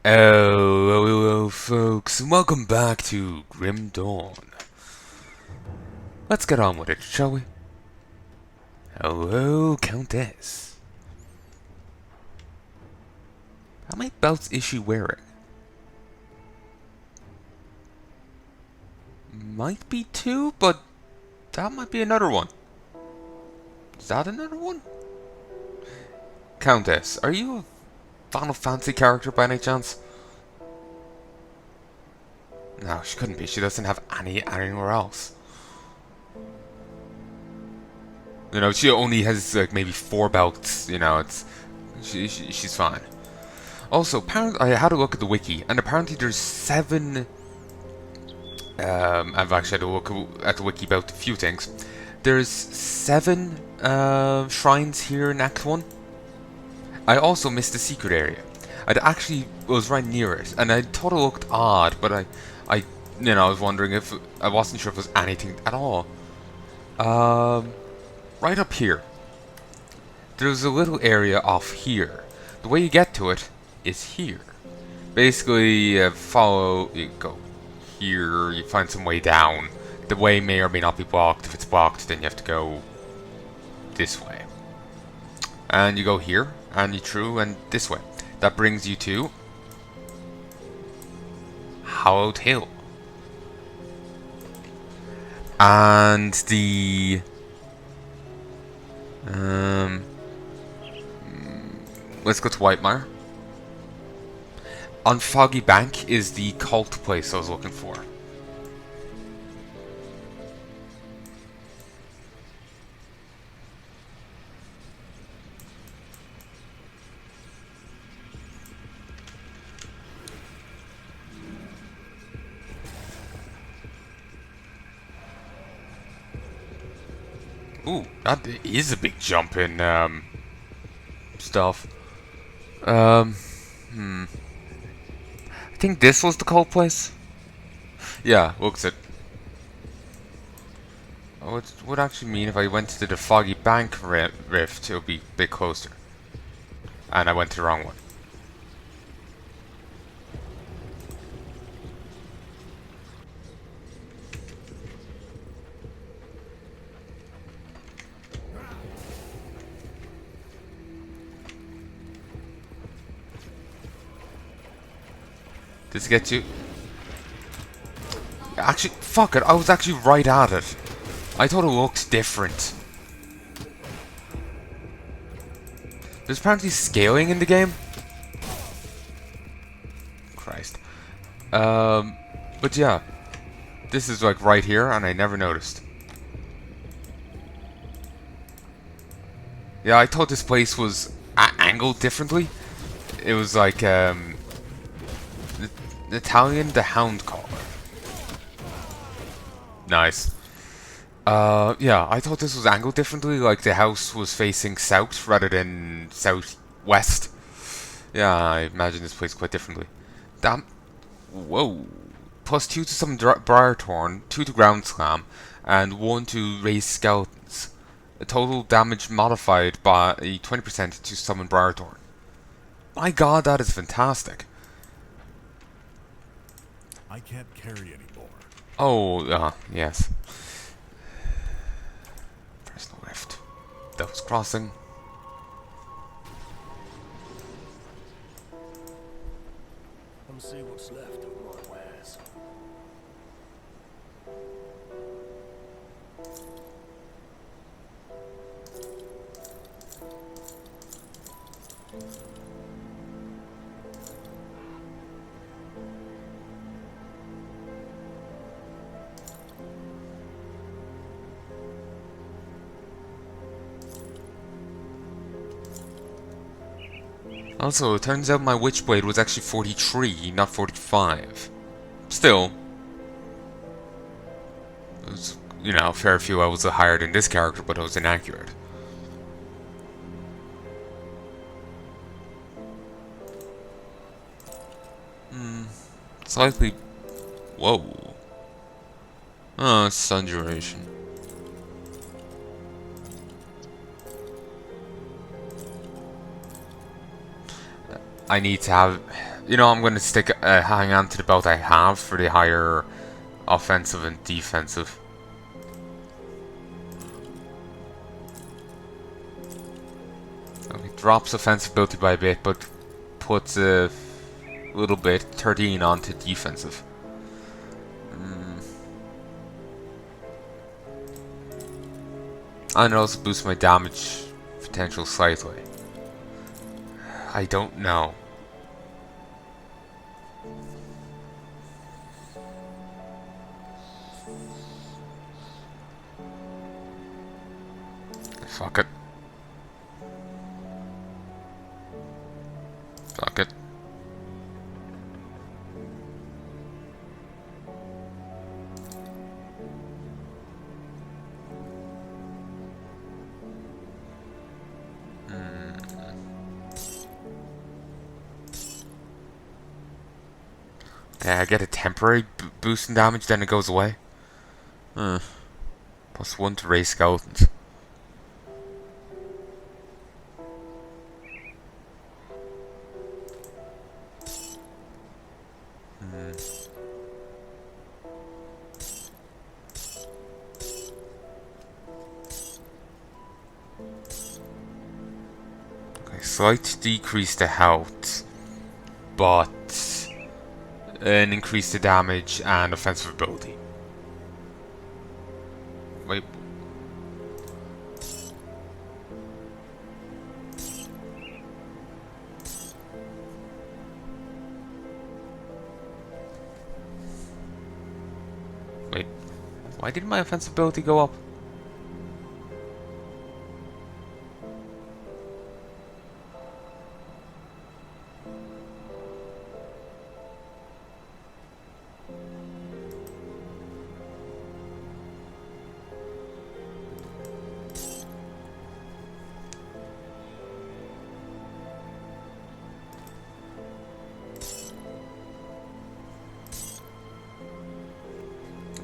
Hello, folks, and welcome back to Grim Dawn. Let's get on with it, shall we? Hello, Countess. How many belts is she wearing? Might be two, but that might be another one. Is that another one? Countess, are you a Final Fantasy character by any chance? No, she couldn't be. She doesn't have any anywhere else. You know, she only has like maybe 4 belts. You know, she's fine. Also, apparently, I had a look at the wiki, and apparently there's 7. I've actually had a look at the wiki about a few things. There's 7 shrines here in Act 1. I also missed the secret area. I actually was right near it, and I thought it looked odd, but I was wondering if I wasn't sure if it was anything at all. Right up here, there's a little area off here. The way you get to it is here. Basically, you go here, you find some way down. The way may or may not be blocked. If it's blocked, then you have to go this way. And you go here, and you through, and this way. That brings you to Hallowed Hill. And the let's go to Whitemire. On Foggy Bank is the cult place I was looking for. Ooh, that is a big jump in stuff. I think this was the cult place. Yeah, looks it. Oh, it would actually mean if I went to the Foggy Bank rift, it would be a bit closer. And I went to the wrong one. Does it get you? Actually, fuck it, I was actually right at it. I thought it looked different. There's apparently scaling in the game. Christ. But yeah. This is like right here, and I never noticed. Yeah, I thought this place was angled differently. It was like, Italian the Hound Caller. Nice. Yeah, I thought this was angled differently, like the house was facing south rather than southwest. Yeah, I imagine this place quite differently. Damn. Whoa. +2 to summon Briarthorn, 2 to Ground Slam, and 1 to raise skeletons. A total damage modified by 20% to summon Briarthorn. My god, that is fantastic. I can't carry anymore. Oh, yes. Personal rift. Devil's Crossing. Come see what's left of my wares. Also, it turns out my Witchblade was actually 43, not 45. Still, it was, you know, a fair few levels higher than this character, but it was inaccurate. Slightly. Whoa. Oh, sun duration. I need to have You know, I'm going to hang on to the belt I have for the higher offensive and defensive. Okay, drops offensive ability by a bit, but puts a little bit 13 onto defensive. And it also boosts my damage potential slightly. I don't know. Fuck it. Fuck it. Okay, I get a temporary boost in damage, then it goes away. +1 to raise skeletons. Okay, slight decrease to health, but an increase to damage and offensive ability. Wait. Wait. Why did my offensive ability go up?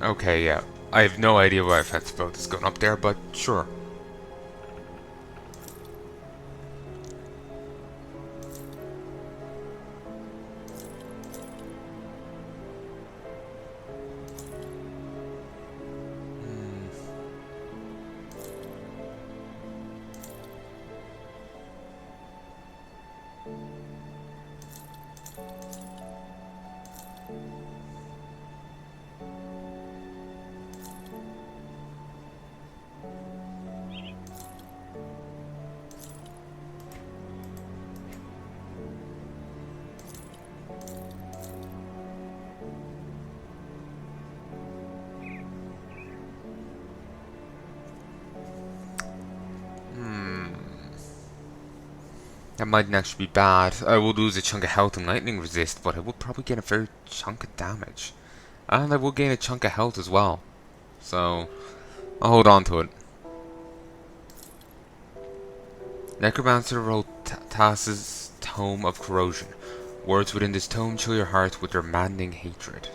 Okay, yeah. I have no idea why offensive ability is going up there, but sure. That mightn't actually be bad. I will lose a chunk of health and lightning resist, but I will probably gain a fair chunk of damage. And I will gain a chunk of health as well. So, I'll hold on to it. Necromancer wrote Tass's Tome of Corrosion. Words within this tome chill your heart with their maddening hatred.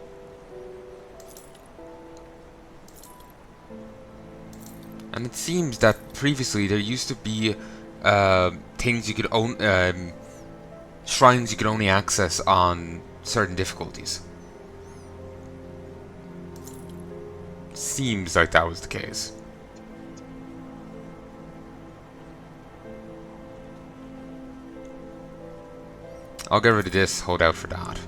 And it seems that previously there used to be things you could own, shrines you could only access on certain difficulties. Seems like that was the case. I'll get rid of this, hold out for that.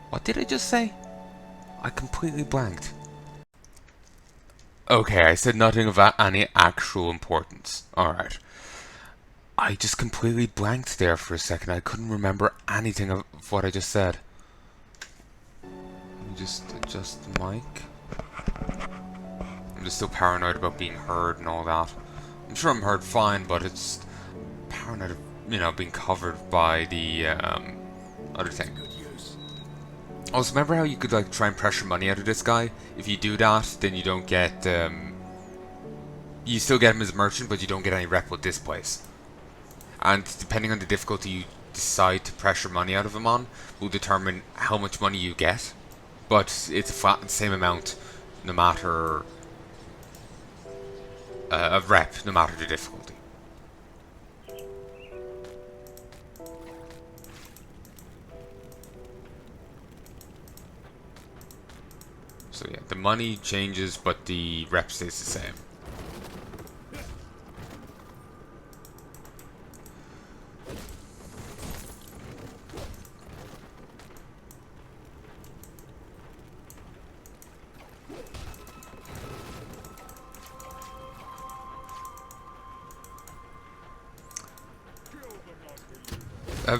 What did I just say? I completely blanked. Okay, I said nothing of any actual importance. Alright. I just completely blanked there for a second. I couldn't remember anything of what I just said. Let me just adjust the mic. I'm just still paranoid about being heard and all that. I'm sure I'm heard fine, but it's paranoid of, being covered by the other thing. Good use. Also, remember how you could like try and pressure money out of this guy? If you do that, then you don't get you still get him as a merchant, but you don't get any rep with this place. And depending on the difficulty you decide to pressure money out of him on, will determine how much money you get. But it's a flat and same amount, no matter of rep, no matter the difficulty. So yeah, the money changes, but the rep stays the same.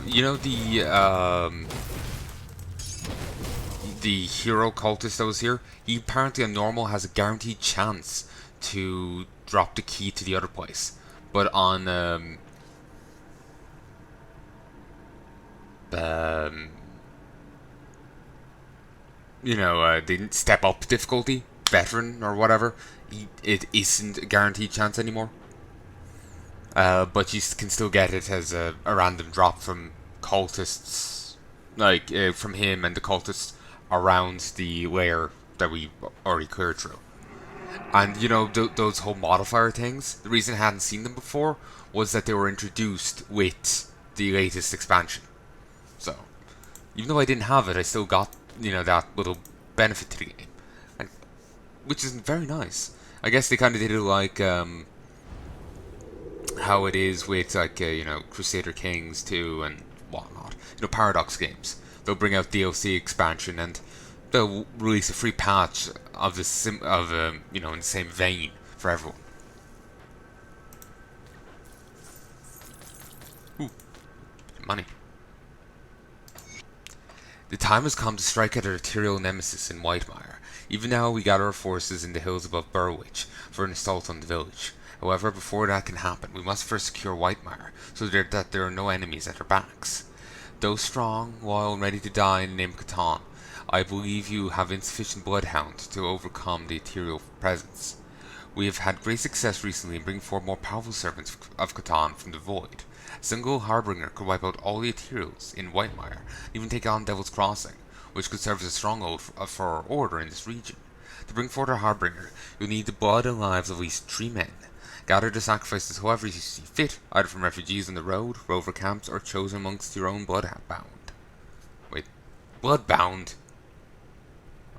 You know the hero cultist that was here? He apparently on normal has a guaranteed chance to drop the key to the other place, but on um, the step up difficulty, veteran or whatever, it isn't a guaranteed chance anymore. But you can still get it as a random drop from cultists, like from him and the cultists around the layer that we already cleared through. And those whole modifier things, the reason I hadn't seen them before was that they were introduced with the latest expansion. So, even though I didn't have it, I still got, that little benefit to the game. And, which is very nice. I guess they kind of did it like, how it is with, like, Crusader Kings 2 and whatnot. Paradox games. They'll bring out DLC expansion and they'll release a free patch of the in the same vein for everyone. Ooh, money. The time has come to strike at our arterial nemesis in Whitemire. Even now we gather our forces in the hills above Burwich for an assault on the village. However, before that can happen, we must first secure Whitemire, so that there are no enemies at our backs. Though strong, loyal, and ready to die in the name of Catan, I believe you have insufficient bloodhound to overcome the ethereal presence. We have had great success recently in bringing forward more powerful servants of Catan from the void. A single Harbinger could wipe out all the Ethereals in Whitemire, and even take on Devil's Crossing, which could serve as a stronghold for our order in this region. To bring forward our Harbinger, you'll need the blood and lives of at least 3 men. Gather the sacrifices however you see fit, either from refugees on the road, rover camps, or chosen amongst your own bloodbound. Wait, bloodbound?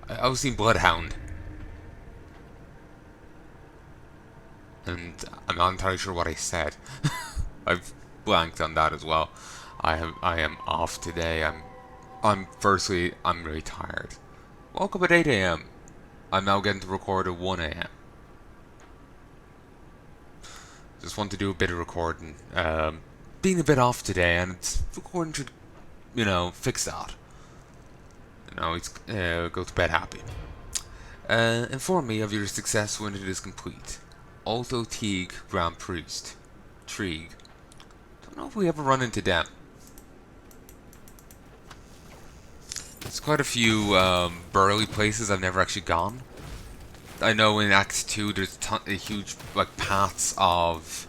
I was seeing bloodhound. And I'm not entirely sure what I said. I've blanked on that as well. I am off today. Firstly, I'm really tired. Woke up at 8 a.m. I'm now getting to record at 1 a.m. Just want to do a bit of recording. Being a bit off today, and it's recording should, fix that. Go to bed happy. Inform me of your success when it is complete. Alto Teague Grand Priest. Trigue. Don't know if we ever run into them. There's quite a few burly places I've never actually gone. I know in Act 2 there's a huge paths of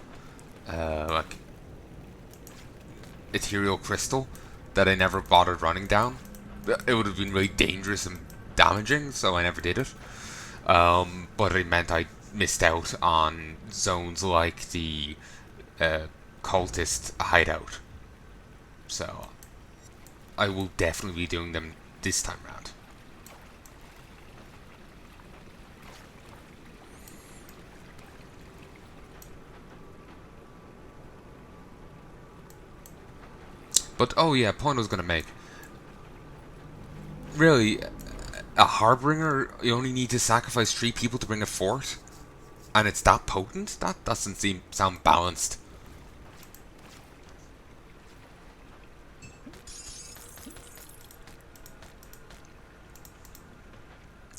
ethereal crystal that I never bothered running down. It would have been really dangerous and damaging, so I never did it. But it meant I missed out on zones like the cultist hideout. So I will definitely be doing them this time round. But oh yeah, point I was gonna make. Really, a Harbinger, you only need to sacrifice 3 people to bring a fort? and it's that potent? That doesn't sound balanced.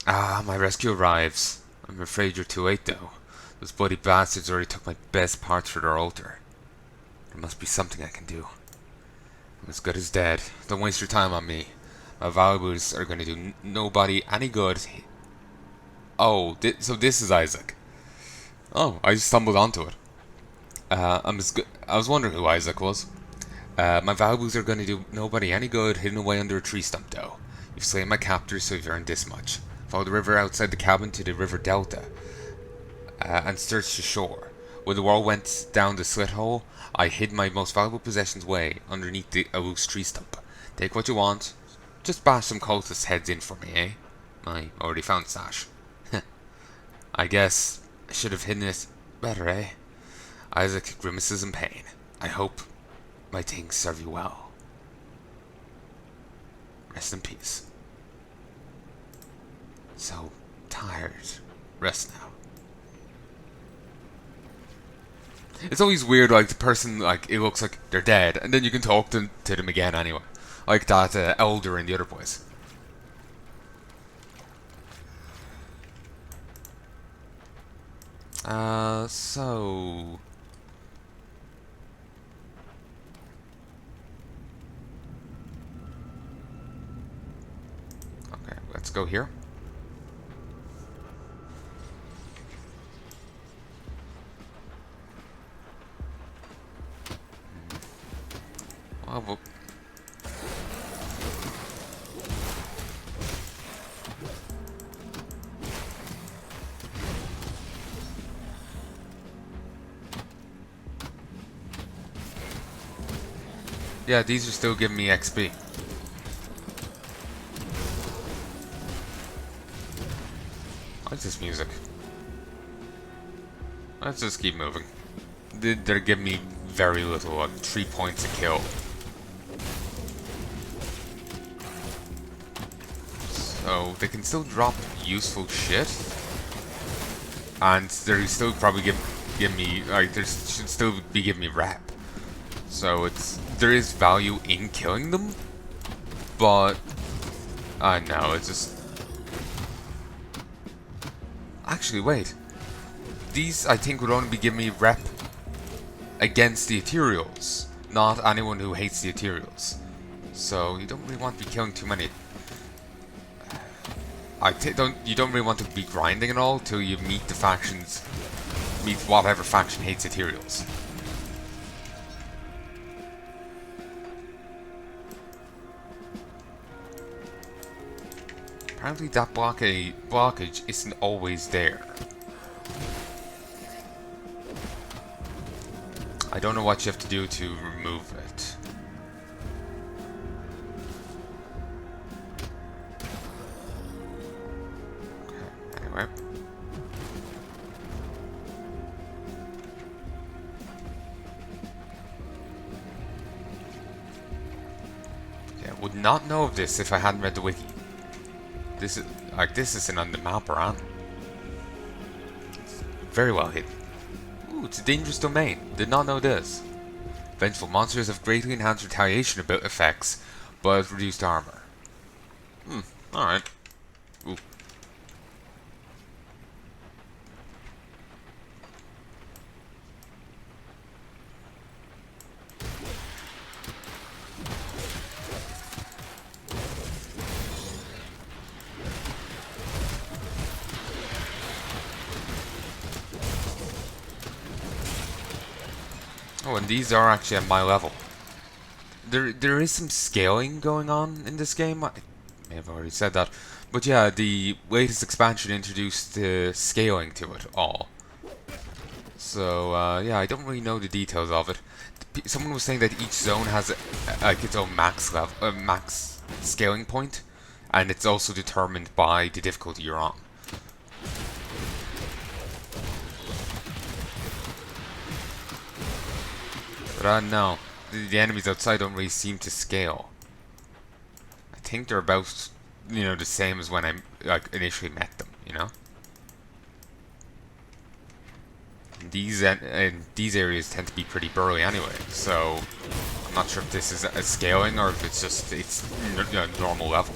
Ah, my rescue arrives. I'm afraid you're too late, though. Those bloody bastards already took my best parts for their altar. There must be something I can do. I'm as good as dead. Don't waste your time on me. My valuables are going to do nobody any good. Oh, so this is Isaac. Oh, I just stumbled onto it. I was wondering who Isaac was. My valuables are going to do nobody any good hidden away under a tree stump, though. You've slain my captors, so you've earned this much. Follow the river outside the cabin to the river delta, and search the shore. When the wall went down the slit hole, I hid my most valuable possessions way underneath a loose tree stump. Take what you want. Just bash some cultists' heads in for me, eh? I already found Sash. I guess I should have hidden it better, eh? Isaac grimaces in pain. I hope my things serve you well. Rest in peace. So tired. Rest now. It's always weird, like, the person, like, it looks like they're dead, and then you can talk to them again anyway. Like that elder and the other boys. So... Okay, let's go here. Well, yeah, these are still giving me XP. I like this music. Let's just keep moving. They're giving me very little, like 3 points a kill. So they can still drop useful shit, and they're still probably give me, like, they should still be giving me rep. So there is value in killing them, but I know it's just. Actually, wait. These, I think, would only be giving me rep against the Ethereals, not anyone who hates the Ethereals. So you don't really want to be killing too many. You don't really want to be grinding and all till you meet the factions, meet whatever faction hates Ethereals. Apparently that blockage isn't always there. I don't know what you have to do to remove it. Okay, anyway. Yeah, would not know of this if I hadn't read the wiki. This isn't on the map around. It's very well hidden. Ooh, it's a dangerous domain. Did not know this. Vengeful monsters have greatly enhanced retaliation effects, but reduced armor. Alright. Ooh. Oh, and these are actually at my level. There is some scaling going on in this game. I may have already said that, but yeah, the latest expansion introduced scaling to it all. So yeah, I don't really know the details of it. Someone was saying that each zone has like its own max scaling point, and it's also determined by the difficulty you're on. But no, the enemies outside don't really seem to scale. I think they're about, the same as when I initially met them, and these areas tend to be pretty burly anyway. So I'm not sure if this is a scaling or if it's normal level.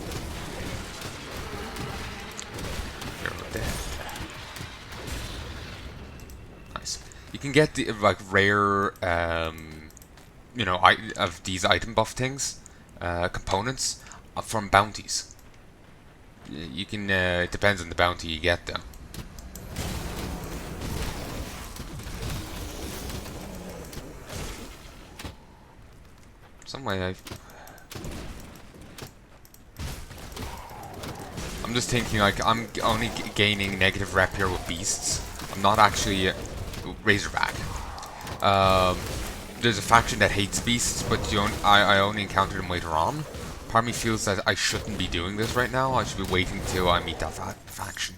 You're dead. Nice. You can get the like rare, of these item buff things, components from bounties. You can. It depends on the bounty you get though. Some way I'm just thinking like I'm only gaining negative rep here with beasts. I'm not actually Razorback. There's a faction that hates beasts, but I only encountered them later on. Part of me feels that I shouldn't be doing this right now. I should be waiting till I meet that faction.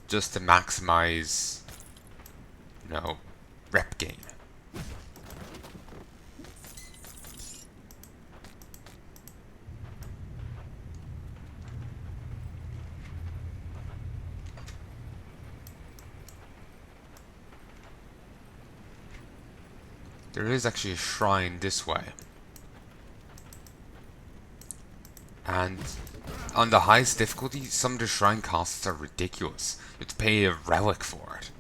Just to maximize, rep gain. There is actually a shrine this way. And on the highest difficulty, some of the shrine costs are ridiculous. You have to pay a relic for it.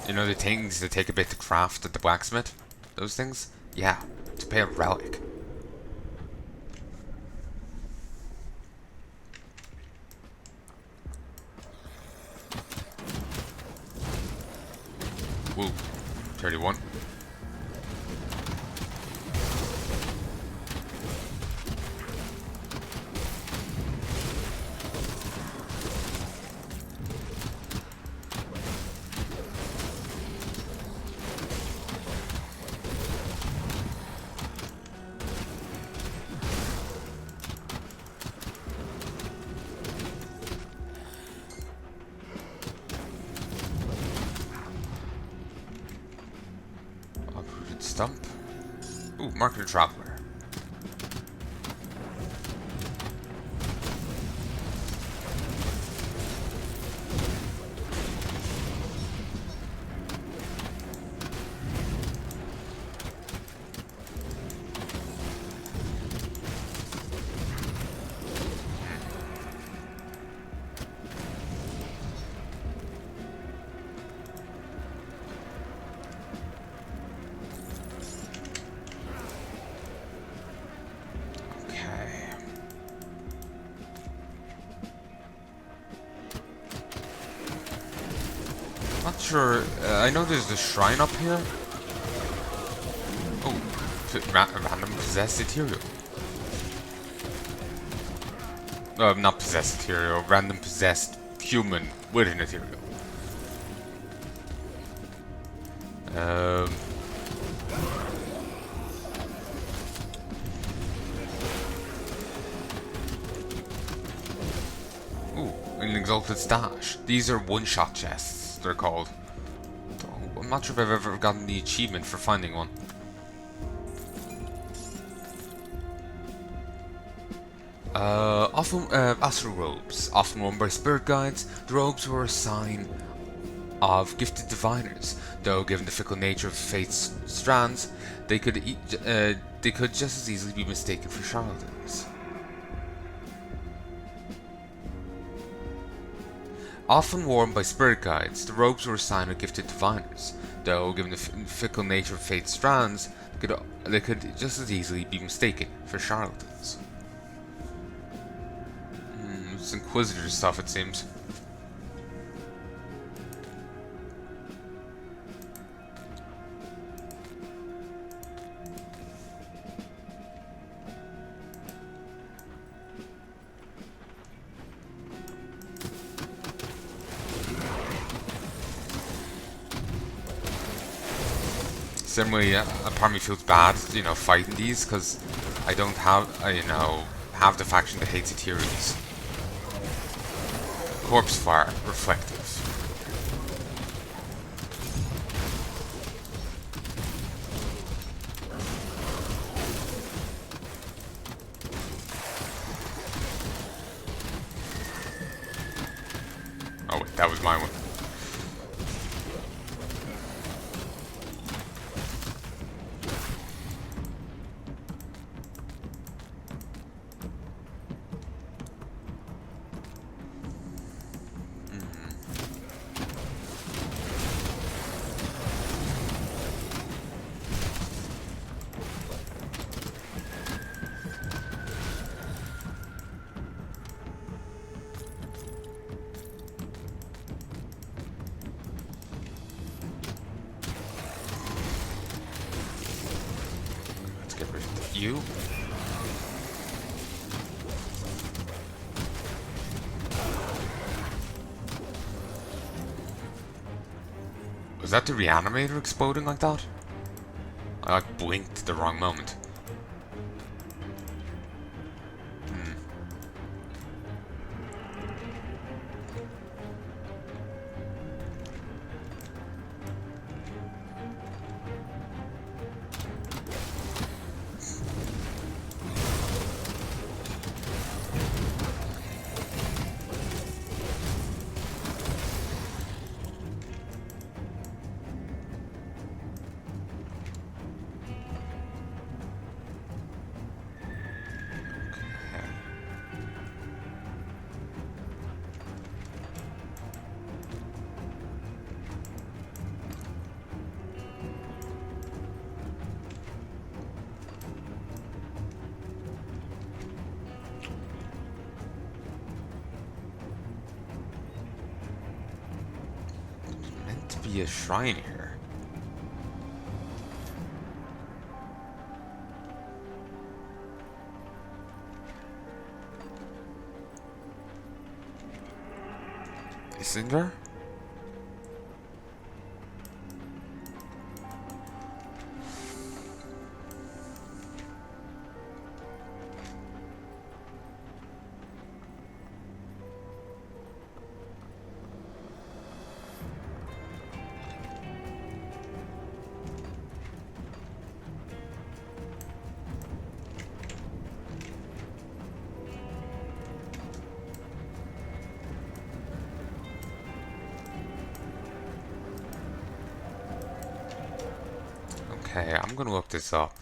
You know the things that take a bit to craft at the blacksmith? Those things? Yeah, to pay a relic. Woo, 31. Stump. Ooh, Marketer Traveler. Not sure. I know there's a shrine up here. Oh, random possessed material. Not possessed material. Random possessed human with a material. Ooh, an exalted stash. These are one-shot chests. They're called. Oh, I'm not sure if I've ever gotten the achievement for finding one. Astral robes, often worn by spirit guides. The robes were a sign of gifted diviners. Though, given the fickle nature of fate's strands, they could just as easily be mistaken for charlatans. Often worn by spirit guides, the robes were a sign of gifted diviners. Though, given the fickle nature of fate's strands, they could just as easily be mistaken for charlatans. It's Inquisitor stuff, it seems. Similarly, a part of me feels bad, fighting these because I don't have, have the faction that hates Ethereals. Corpse fire, reflective. Oh wait, that was my one. Let's get rid of you. Was that the reanimator exploding like that? I like blinked at the wrong moment. Meant to be a shrine here. Isn't there? Okay, I'm gonna look this up.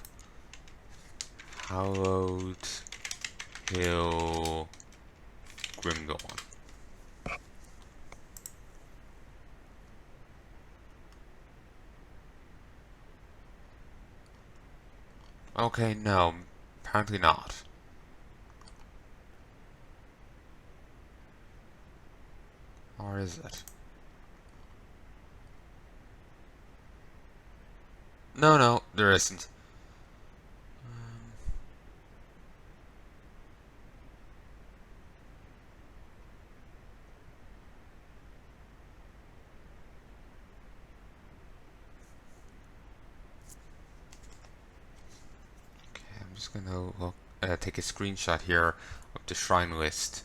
Hallowed Hill Grimdawn. Okay, no, apparently not. Or is it? No, no, there isn't. Okay, I'm just gonna look, take a screenshot here of the shrine list.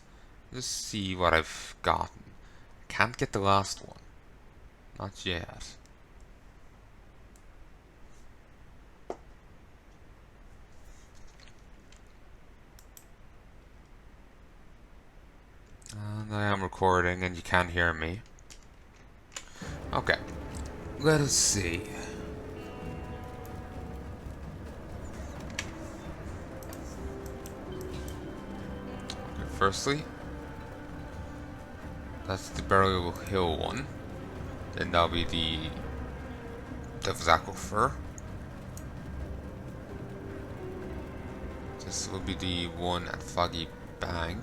Just see what I've gotten. Can't get the last one. Not yet. And I am recording and you can't hear me. Okay, let us see. Okay, firstly, that's the Burial Hill one. Then that'll be the Devil's Aquifer. This will be the one at Foggy Bank.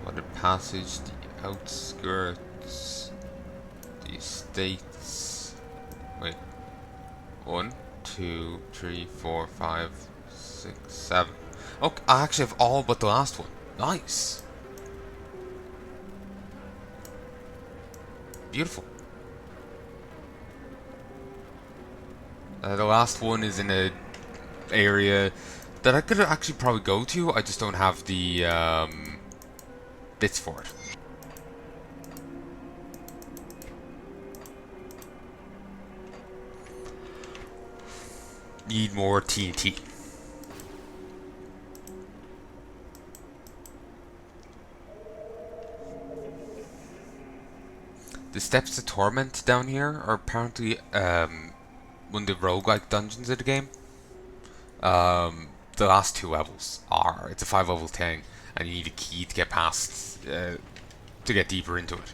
Flooded Passage, the outskirts, the estates. Wait. 1, 2, 3, 4, 5, 6, 7. Oh, I actually have all but the last one. Nice. Beautiful. The last one is in a area that I could actually probably go to. I just don't have the bits for it. Need more TNT. The Steps to Torment down here are apparently one of the roguelike dungeons of the game. The last two levels are. It's a 5 level thing, and you need a key to get past, to get deeper into it.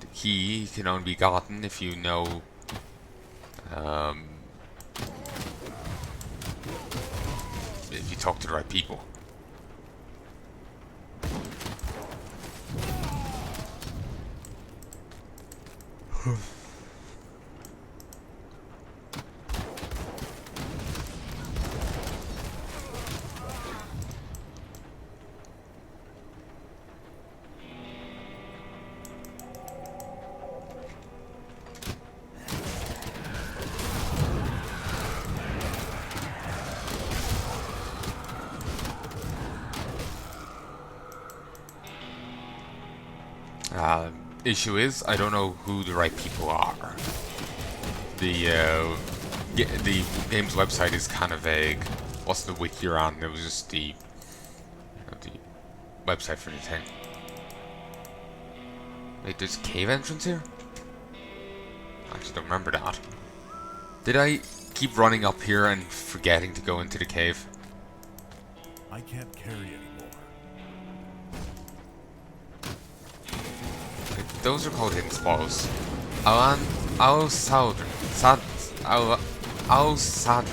The key can only be gotten if you know, if you talk to the right people. Issue is, I don't know who the right people are. The game's website is kind of vague. What's the wiki you're on? It was just the website for the thing. Wait, there's a cave entrance here? I actually don't remember that. Did I keep running up here and forgetting to go into the cave? I can't carry anymore. Those are called hidden spoils. Al Sadr. Al Sadr.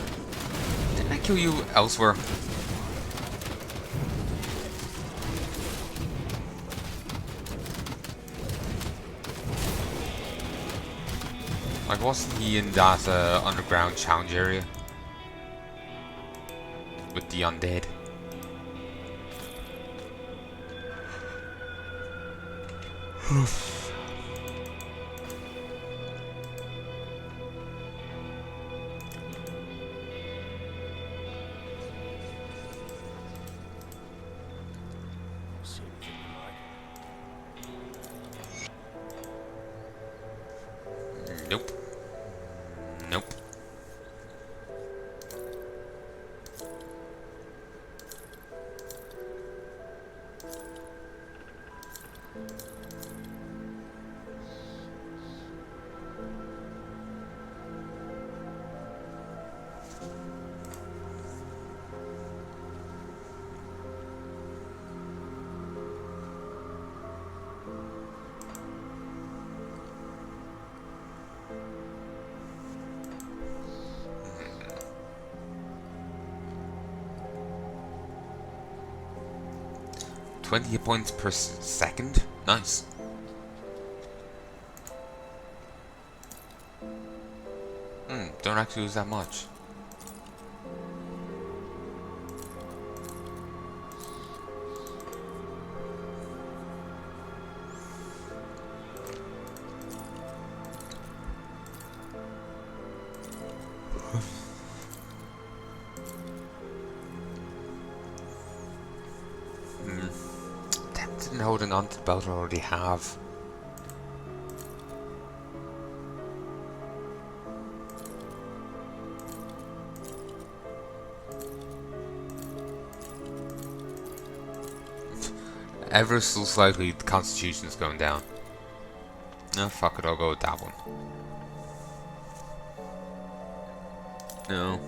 Didn't I kill you elsewhere? Like, wasn't he in that underground challenge area? With the undead? See anything you like? Nope. Nope. "20 hit points per second? Nice. Don't actually use that much. Tempted and holding on to the belt I already have. Ever so slightly, the constitution's going down. No, fuck it, I'll go with that one. No.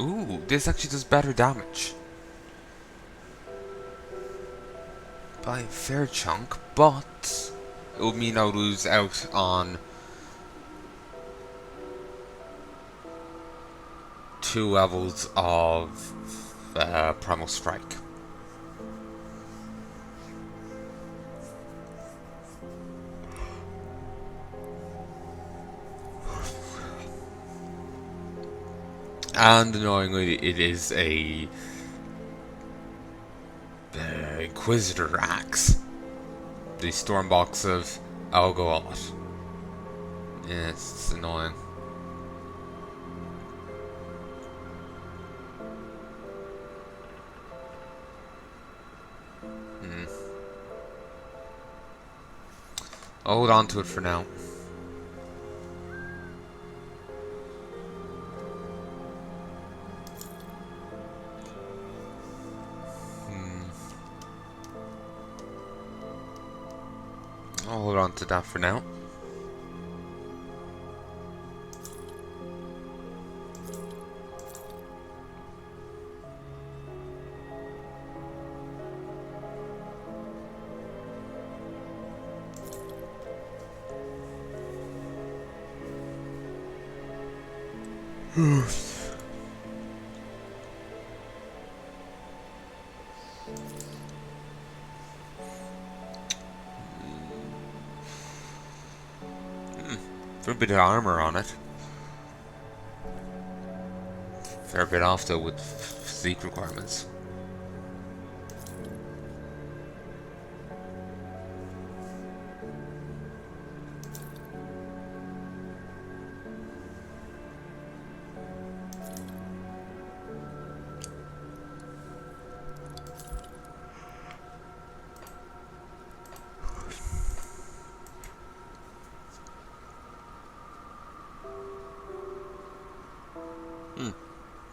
Ooh, this actually does better damage. By a fair chunk, but it would mean I'll lose out on 2 levels of Primal Strike. And annoyingly, it is a Inquisitor axe. The Stormbox of Algoth. Yeah, it's annoying. I'll hold on to it for now. I'll hold on to that for now. Fair bit of armor on it. Fair bit off though with physique requirements.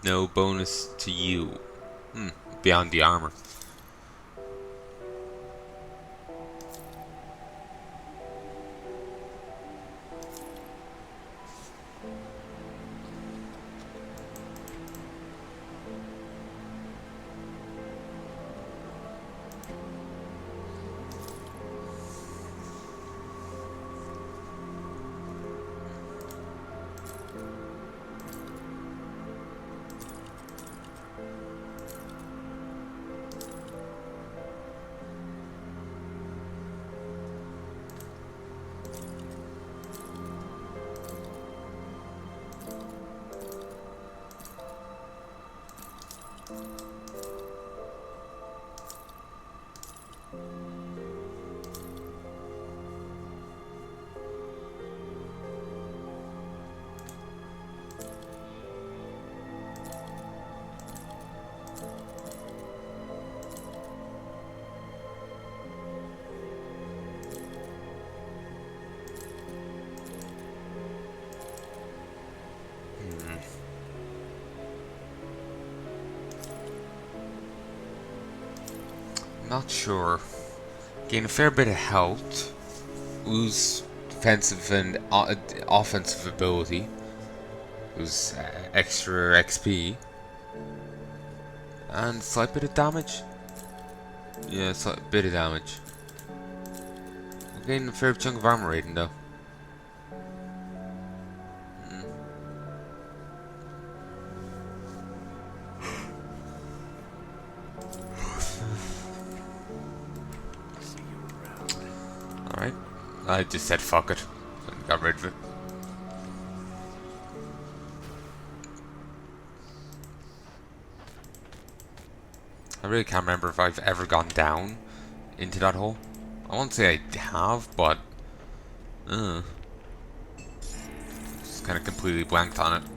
No bonus to you. Beyond the armor. Not sure. Gain a fair bit of health. Lose defensive and offensive ability. Lose extra XP. And slight bit of damage. Yeah, slight bit of damage. Gain a fair chunk of armor rating though. Alright. I just said fuck it. And got rid of it. I really can't remember if I've ever gone down into that hole. I won't say I have, but just kind of completely blanked on it.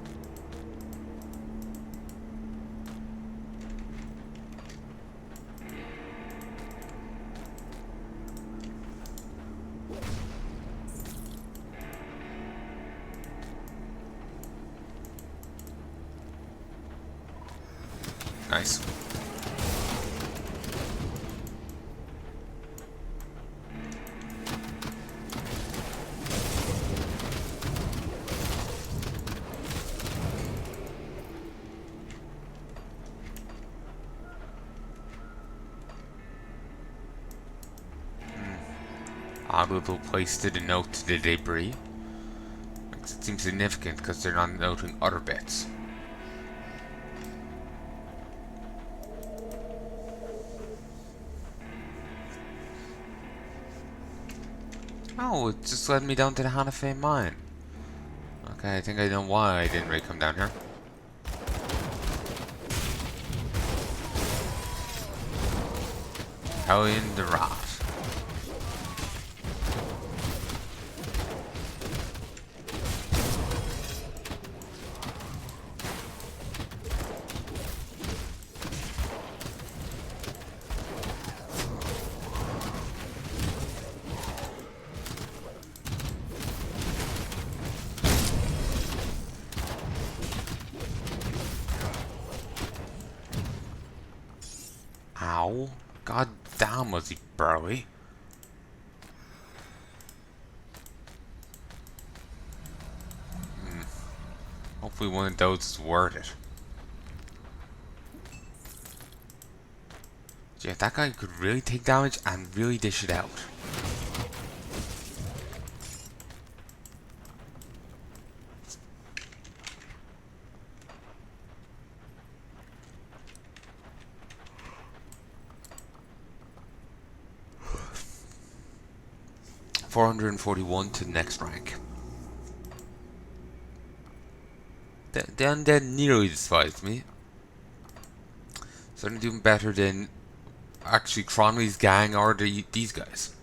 Nice. Odd little place to denote the debris. It seems significant because they're not noting other bits. Oh, it just led me down to the Hanafe mine. Okay, I think I know why I didn't really come down here. Italian the rat. Ow. God damn, was he burly. Hopefully one of those is worth it. Yeah, that guy could really take damage and really dish it out. $441 to next rank. The undead nearly despised me. So they're doing better than actually Cronley's gang or these guys.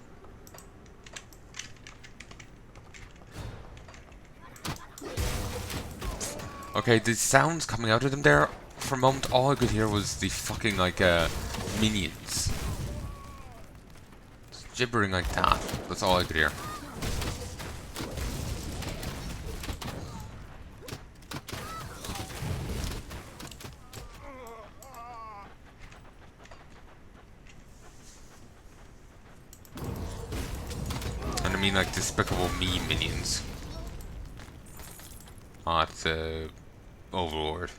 Okay, the sounds coming out of them there, for a moment all I could hear was the fucking like minions. Just gibbering like that. That's all I could hear. And I mean like Despicable Me minions. Not Overlord.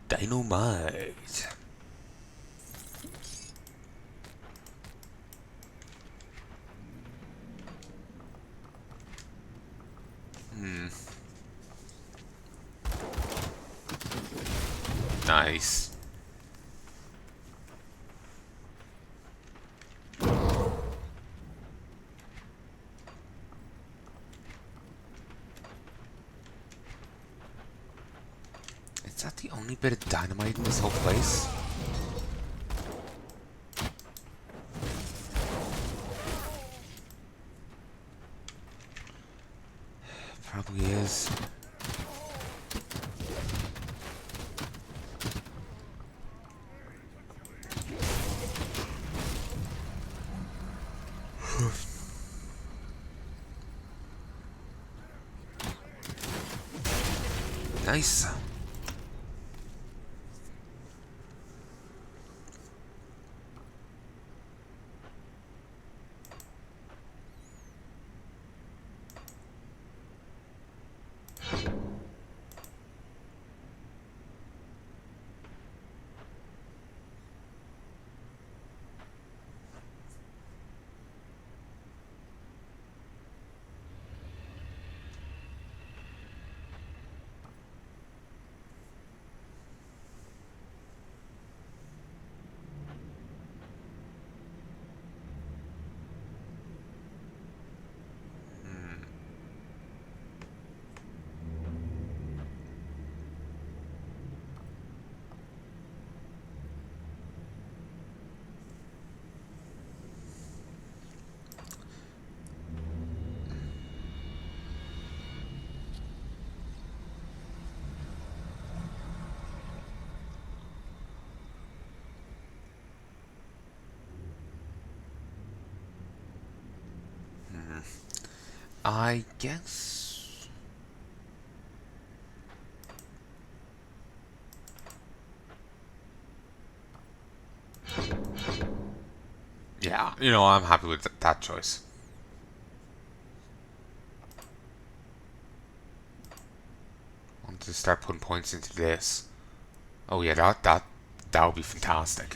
Dynamite. Nice. Is that the only bit of dynamite in this whole place? Probably is. Nice. I guess. Yeah, you know, I'm happy with that choice. I want to start putting points into this. Oh yeah, that would be fantastic.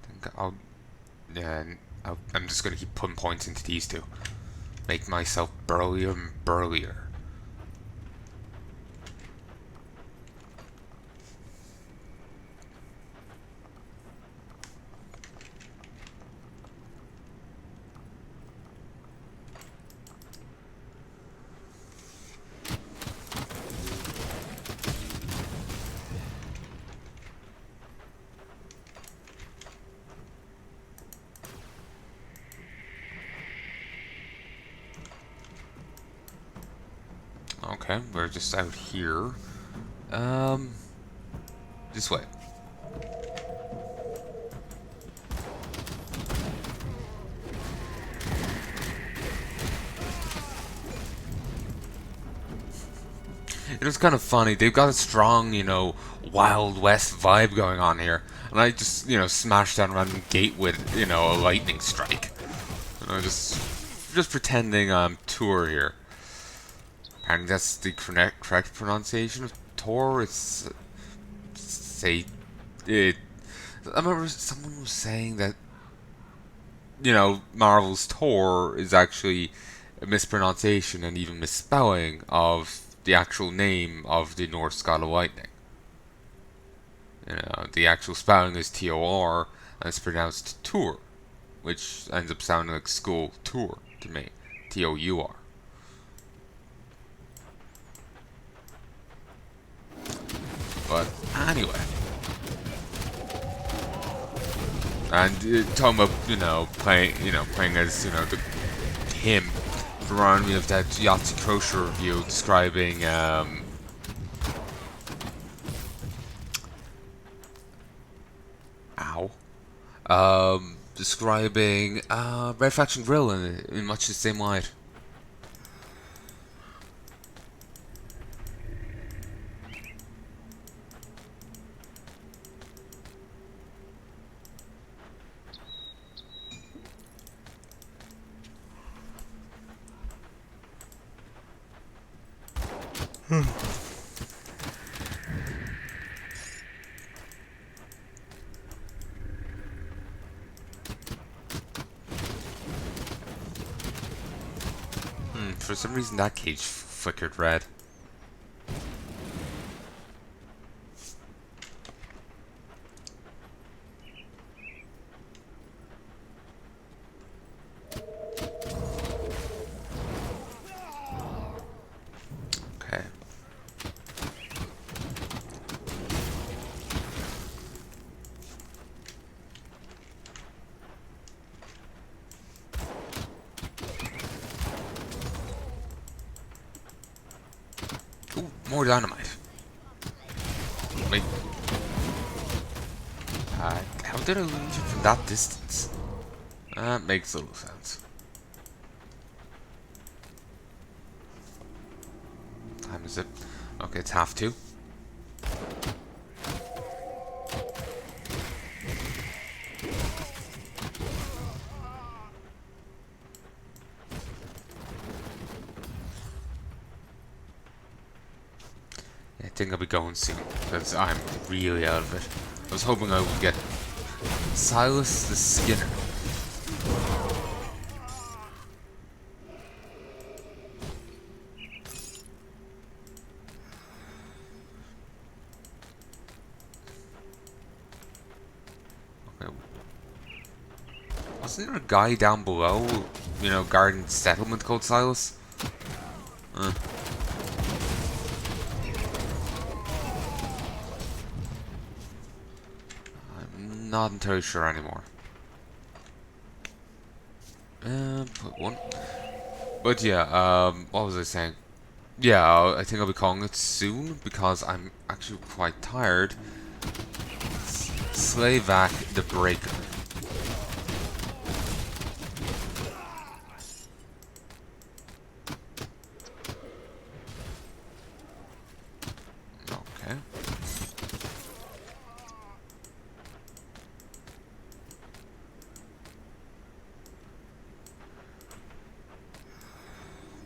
I think I'll, yeah, I'm just gonna keep putting points into these two. Make myself burlier and burlier. Okay, we're just out here. Um, this way. It was kind of funny. They've got a strong, Wild West vibe going on here. And I just, smashed down a random gate with, a lightning strike. Just pretending I'm Tour here. Apparently that's the correct pronunciation of Tor. It's, say, it. I remember someone was saying that, Marvel's Tor is actually a mispronunciation and even misspelling of the actual name of the Norse god of lightning. The actual spelling is Tor, and it's pronounced Tour, which ends up sounding like school tour to me. Tour. But anyway, and talking about playing as the him, reminded me of that Yahtzee Crochet review describing describing Red Faction Grill in much the same light. For some reason that cage flickered red. Okay. Ooh, more dynamite. Wait. How did I lose it from that distance? That makes a little sense. What time is it? Okay, it's 2:30. I think I'll be going soon, because I'm really out of it. I was hoping I would get Silas the Skinner. Okay. Wasn't there a guy down below, guarding settlement called Silas? Not entirely sure anymore. Put one. But yeah, what was I saying? Yeah, I think I'll be calling it soon because I'm actually quite tired. Slavak the Breaker. Okay.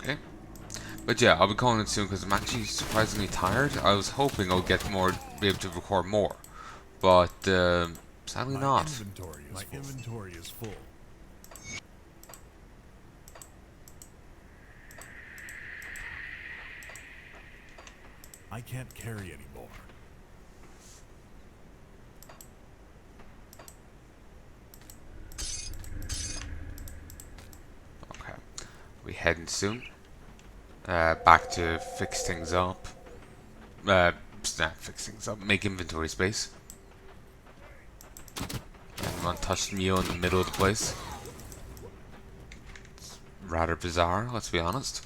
Okay. But yeah, I'll be calling it soon because I'm actually surprisingly tired. I was hoping I'll be able to record more, but sadly not. My inventory is full. I can't carry anymore. Okay, we heading soon. Back to fix things up. Not fix things up. Make inventory space. And untouched meal in the middle of the place. It's rather bizarre, let's be honest.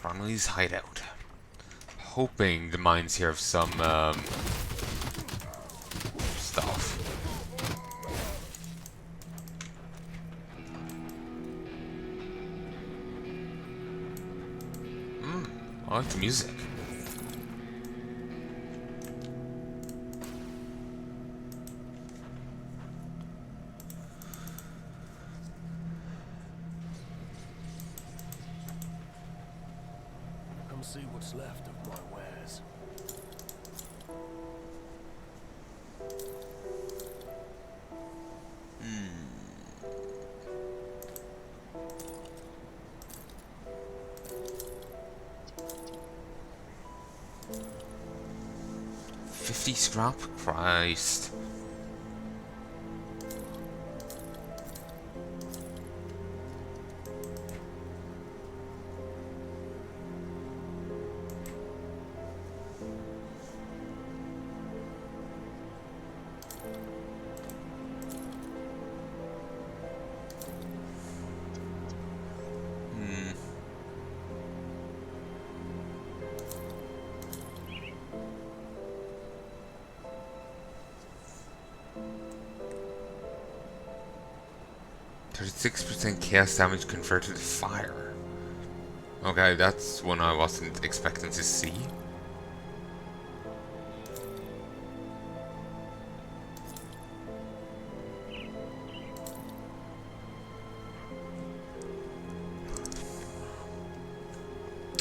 Cronley's hideout. Hoping the mines here have some stuff. I like the music. Come see what's left of my wares. Hmm. 50 scrap? Christ. Hmm. %36 chaos damage converted to fire. Okay, that's one I wasn't expecting to see.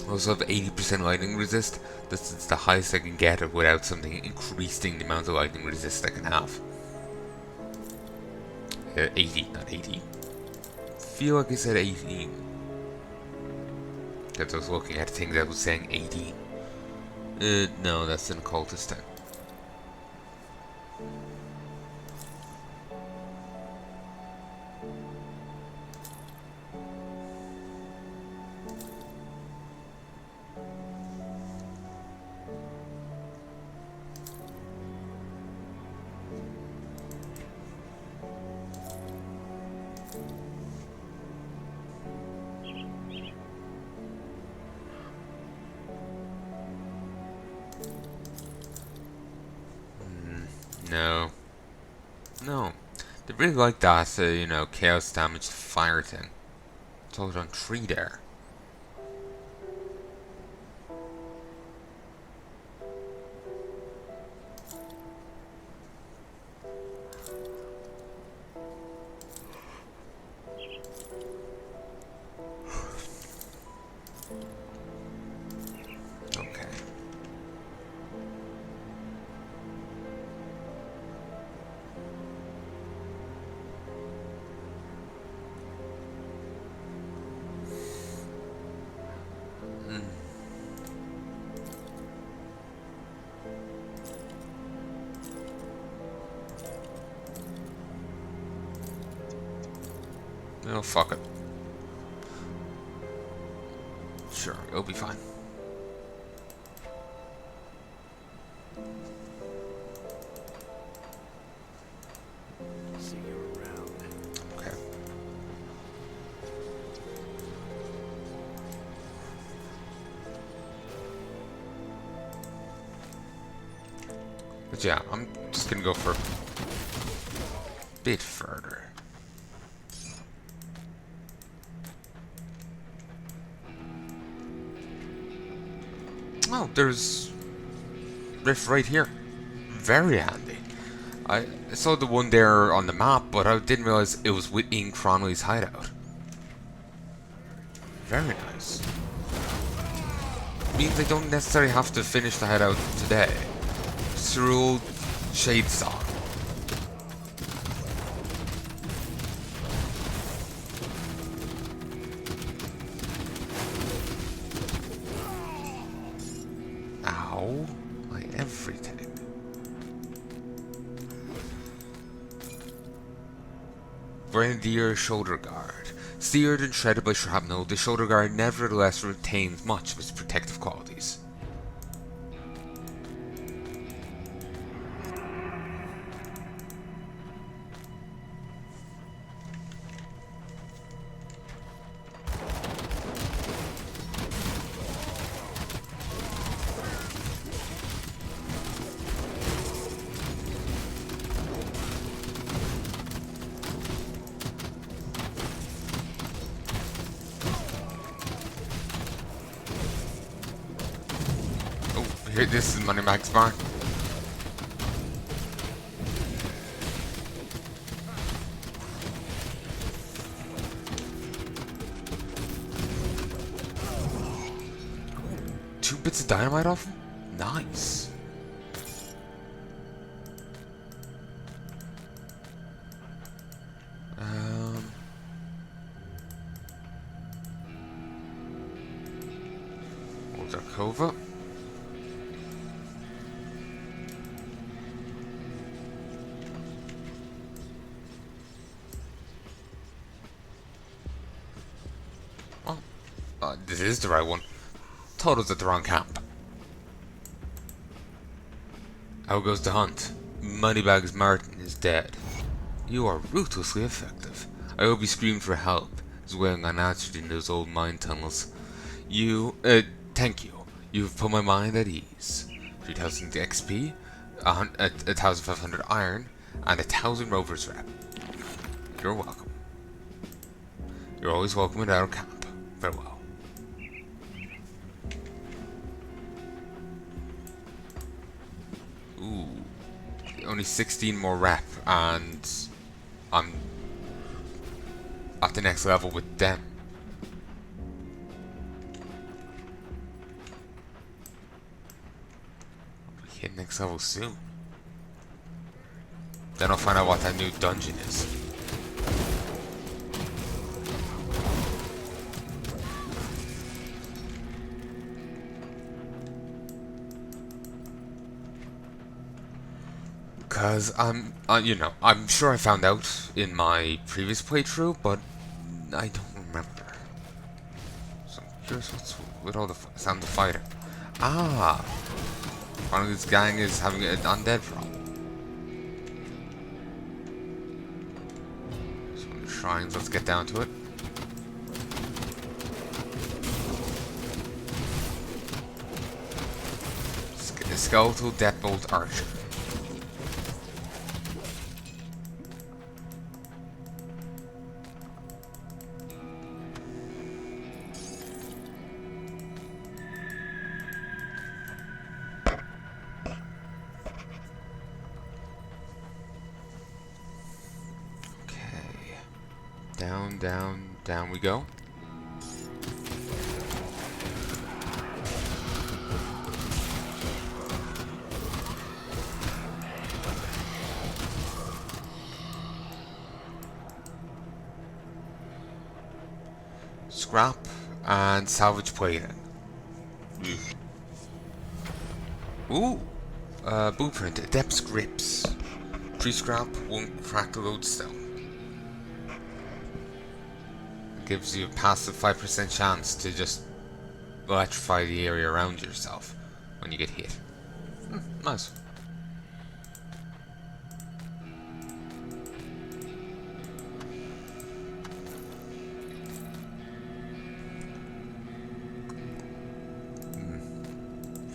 I also have 80% lightning resist. This is the highest I can get it without something increasing the amount of lightning resist I can have. 80, not 80. Feel like I said 18. Because I was looking at things that was saying 18. No, that's an occultist thing. No. No. They really like that, you know, chaos damage fire thing. It's all on 3 there. Okay. Oh, fuck it. Sure, it'll be fine. See you around. Okay. But yeah, I'm just gonna go for a bit further. Oh, there's rift right here. Very handy. I saw the one there on the map, but I didn't realize it was within Cronley's hideout. Very nice. Means I don't necessarily have to finish the hideout today. Just a real shade song. Ow. My everything. Grenadier Shoulder Guard. Seared and shredded by shrapnel, the shoulder guard nevertheless retains much of its protective qualities. This is Money Max Bar. Two bits of dynamite off him? Nice. Over. Well, this is the right one. Total's at the wrong camp. How goes the hunt? Moneybags Martin is dead. You are ruthlessly effective. I hope you screamed for help. Is weighing unanswered in those old mine tunnels. Thank you. You've put my mind at ease. 3,000 XP, 1,500 iron, and 1,000 rovers rep. You're welcome. You're always welcome at our camp. Farewell. Ooh. Only 16 more rep, and I'm at the next level with them. Hit next level soon. Then I'll find out what that new dungeon is. Cause I'm sure I found out in my previous playthrough, but I don't remember. So I'm curious what's with all the sound of fighting. Ah. One of this gang is having an undead problem. Some shrines, let's get down to it. Skeletal Deathbolt Archer. Down, down, down we go. Scrap and salvage plating. Ooh! Blueprint, Adept's Grips. 3 scrap, 1 cracked lodestone. Gives you a passive 5% chance to just electrify the area around yourself when you get hit. Nice.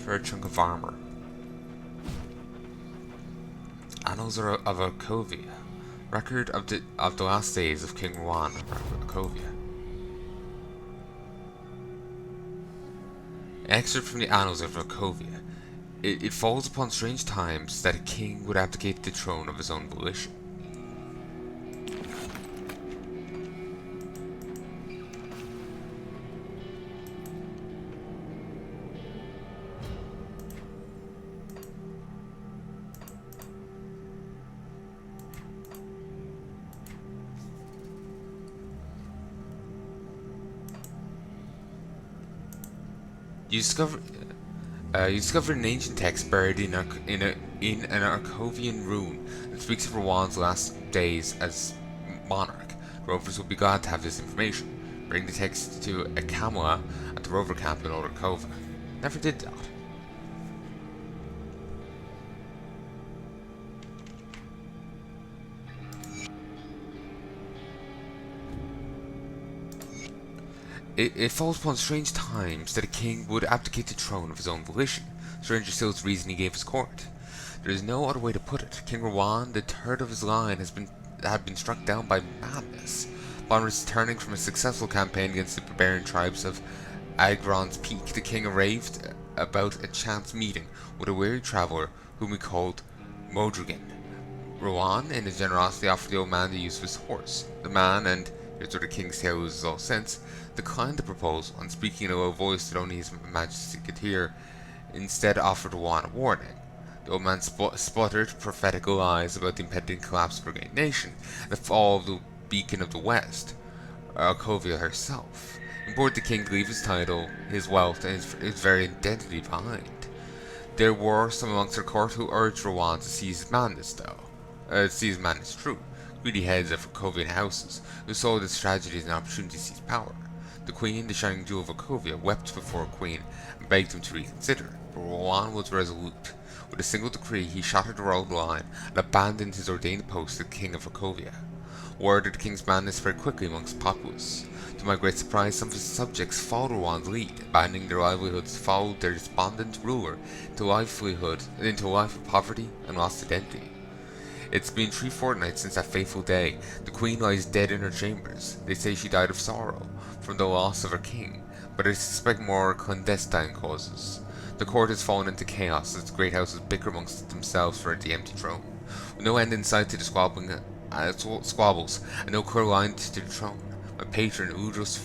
Fair chunk of armor. Annals of Arcovia. Record of the last days of King Juan of Arcovia. Excerpt from the Annals of Arcovia. It falls upon strange times that a king would abdicate the throne of his own volition. You discover an ancient text buried in an Arcovian rune that speaks of Rwan's last days as monarch. Rovers will be glad to have this information. Bring the text to a Kamala at the rover camp in Orkova. Never did that. It falls upon strange times that a king would abdicate the throne of his own volition. Stranger still is the reason he gave his court. There is no other way to put it. King Rwan, the third of his line, had been struck down by madness. Upon returning from a successful campaign against the barbarian tribes of Agron's Peak, the king arrived about a chance meeting with a weary traveller whom he called Modrigan. Rowan, in his generosity, offered the old man the use of his horse. The man, and here's where the king's tale loses all sense, declined the proposal, and speaking in a low voice that only his majesty could hear, instead offered Rowan a warning. The old man sputtered prophetic lies about the impending collapse of her great nation, and the fall of the beacon of the West, Alcovia herself. He implored the king to leave his title, his wealth, and his very identity behind. There were some amongst her court who urged Rowan to seize his madness, though. Seize his madness true. Greedy heads of Alcovian houses, who saw this tragedy as an opportunity to seize power. The queen, the shining jewel of Alcovia, wept before her queen and begged him to reconsider, but Rowan was resolute. With a single decree, he shattered the royal line and abandoned his ordained post as king of Alcovia. Word of the king's madness spread quickly amongst the populace. To my great surprise, some of his subjects followed Rowan's lead, abandoning their livelihoods to follow their despondent ruler into a life of poverty and lost identity. It's been 3 fortnights since that fateful day. The queen lies dead in her chambers. They say she died of sorrow from the loss of her king, but I suspect more clandestine causes. The court has fallen into chaos as the great houses bicker amongst themselves for the empty throne. With no end in sight to the squabbles, and no clear line to the throne, my patron Udros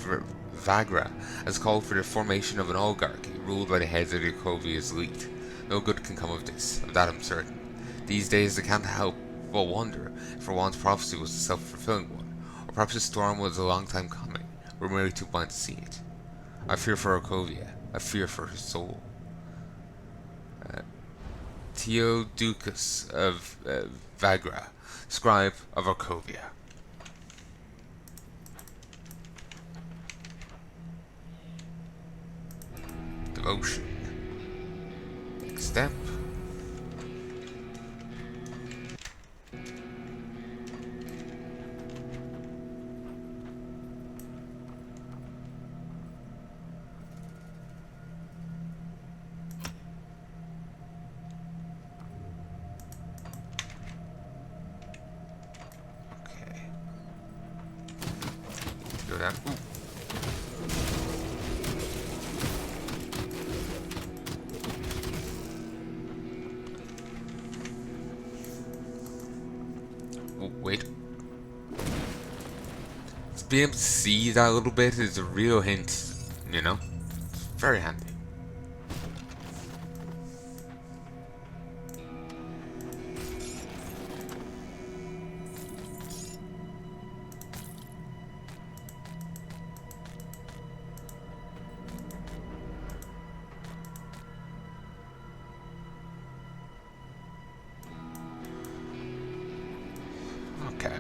Vagra has called for the formation of an oligarchy ruled by the heads of the Alcovia's elite. No good can come of this, of that I'm certain. These days I can't help but wonder if Rowan's prophecy was a self-fulfilling one, or perhaps the storm was a long time coming. We're merely too blind to see it. I fear for Alcovia. I fear for her soul. Theodocus of Vagra, scribe of Alcovia. Devotion. Next step. That. Oh, wait. Being able to see that a little bit is a real hint, you know? It's very handy. Okay.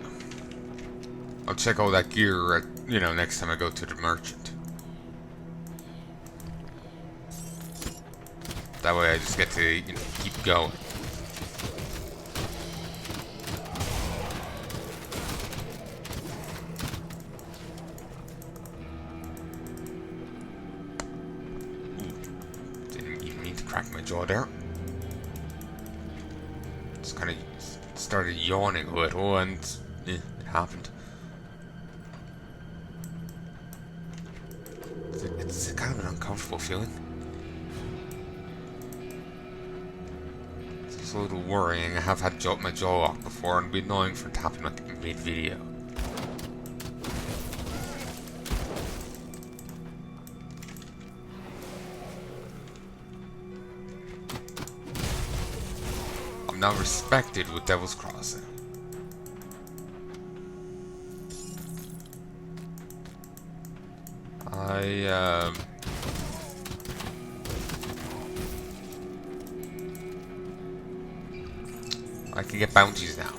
I'll check all that gear, next time I go to the merchant. That way I just get to, keep going. Ooh. Didn't even mean to crack my jaw there. Just kind of started yawning a little, and it happened. It's kind of an uncomfortable feeling. It's a little worrying. I have had my jaw locked before, and it'd be annoying for tapping like mid-video. I'm now respected with Devil's Crossing. I can get bounties now.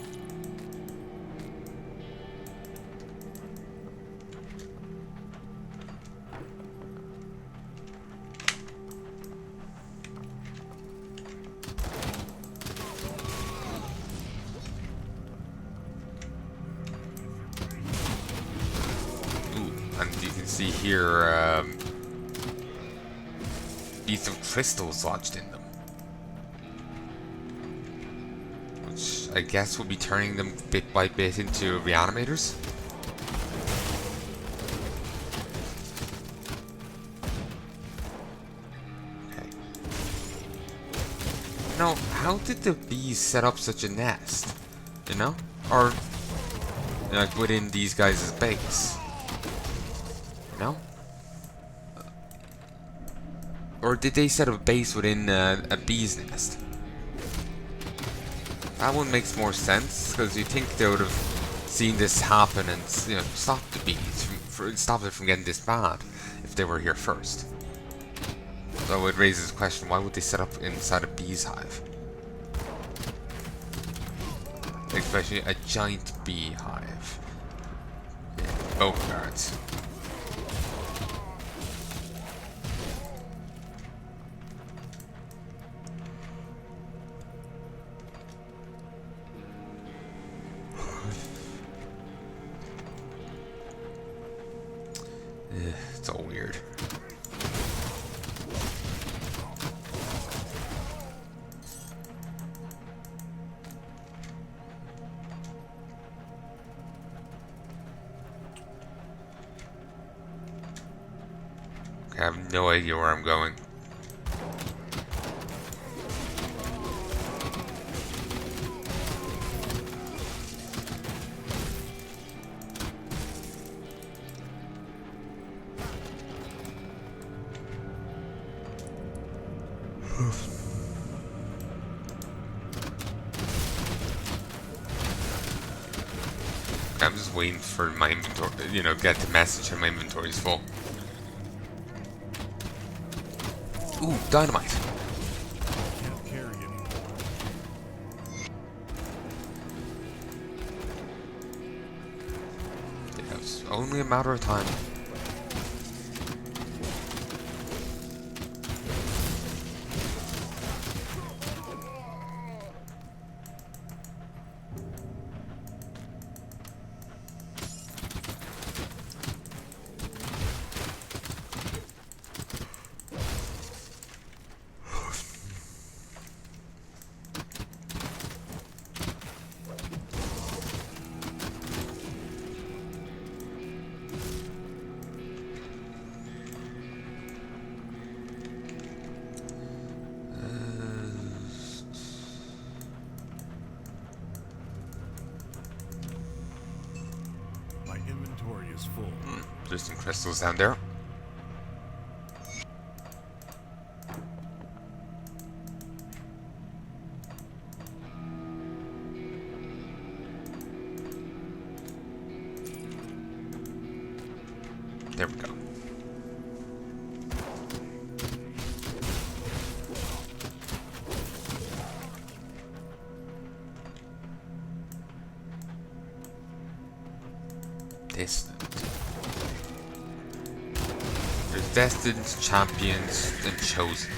Ooh, and you can see here, piece of crystals lodged in them, which I guess will be turning them bit by bit into reanimators. Okay. Now, how did the bees set up such a nest? You know? Or, like, within these guys' base? You know? Or did they set up a base within a bee's nest? That one makes more sense, because you think they would have seen this happen and, you know, stopped the bees, stopped it from getting this bad if they were here first. So it raises the question, why would they set up inside a bee's hive? Especially a giant beehive. Both guards. It's all weird. I have no idea where I'm going. I'm just waiting for my inventory, you know, get the message and my inventory is full. Ooh, dynamite. Can't carry anymore. It was only a matter of time. My inventory is full. There's some crystals down there. There we go. Distant. There's destined, champions, and chosen.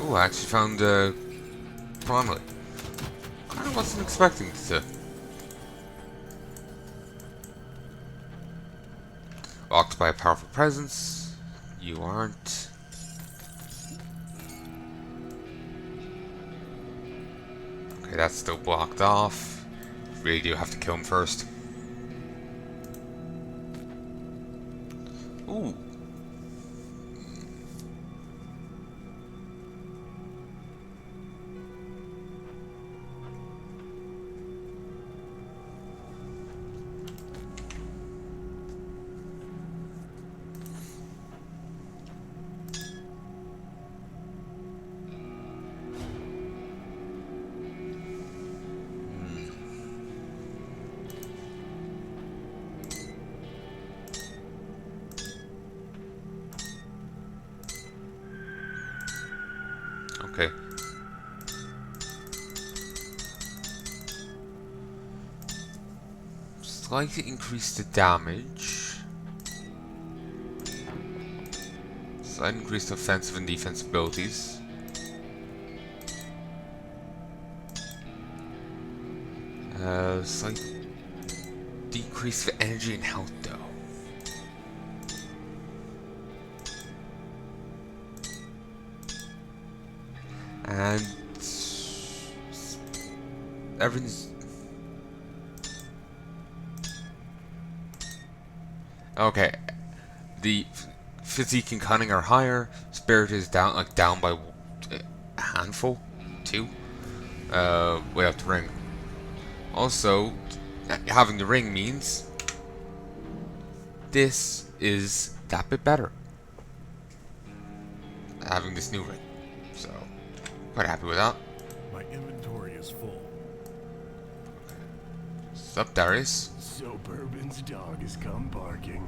Ooh, I actually found Cronley. I wasn't expecting to. Blocked by a powerful presence. You aren't. Okay, that's still blocked off. Really do have to kill him first. Ooh. Okay. Slightly increase the damage. Slight increased offensive and defensive abilities. Slight decrease of energy and health though. And everything's okay. The physique and cunning are higher. Spirit is down by a handful, 2. Without the ring. Also, having the ring means this is that bit better. Having this new ring, so quite happy with that. My inventory is full. Sup, Darius? So Bourbon's dog has come barking.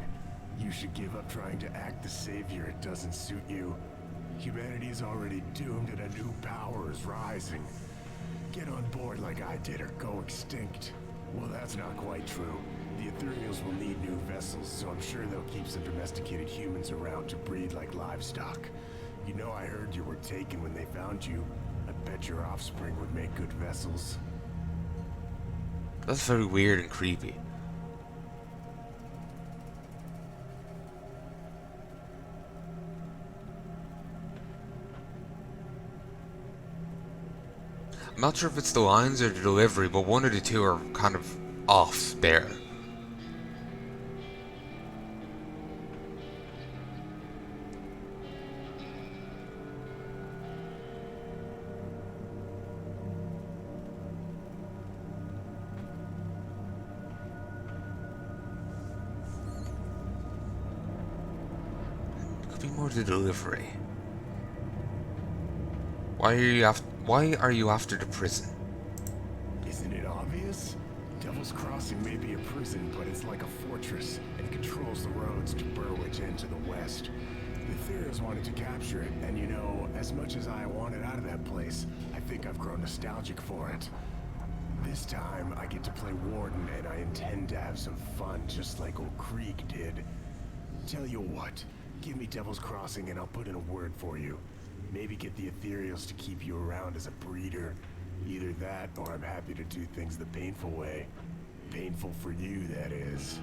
You should give up trying to act the savior. It doesn't suit you. Humanity is already doomed and a new power is rising. Get on board like I did or go extinct. Well, that's not quite true. The Ethereals will need new vessels, so I'm sure they'll keep some domesticated humans around to breed like livestock. You know, I heard you were taken when they found you. I bet your offspring would make good vessels. That's very weird and creepy. I'm not sure if it's the lines or the delivery, but one of the two are kind of off there. Could be more the delivery. Why are you after the prison? Isn't it obvious? Devil's Crossing may be a prison, but it's like a fortress and controls the roads to Burwich and to the west. The Ethereals wanted to capture it, and you know, as much as I wanted out of that place, I think I've grown nostalgic for it. This time, I get to play Warden, and I intend to have some fun, just like old Krieg did. Tell you what, give me Devil's Crossing and I'll put in a word for you. Maybe get the Ethereals to keep you around as a breeder. Either that, or I'm happy to do things the painful way. Painful for you, that is.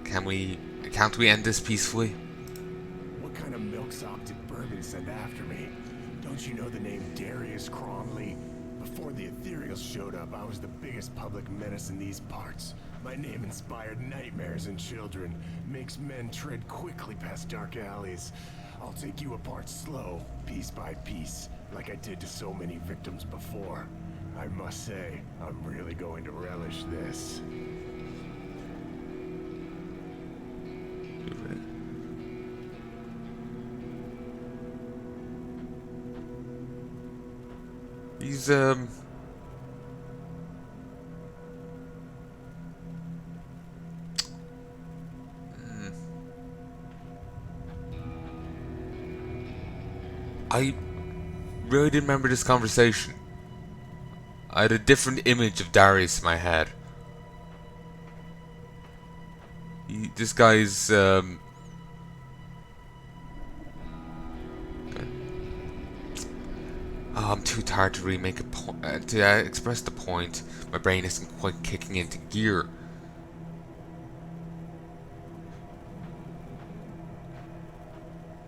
Can't we end this peacefully? What kind of milksop did Bourbon send after me? Don't you know the name Darius Cronley? Before the Ethereals showed up, I was the biggest public menace in these parts. My name inspired nightmares in children, makes men tread quickly past dark alleys. I'll take you apart slow, piece by piece, like I did to so many victims before. I must say, I'm really going to relish this. He's I really didn't remember this conversation. I had a different image of Darius in my head. This guy's okay. Oh, I'm too tired to really make a point to express the point. My brain isn't quite kicking into gear.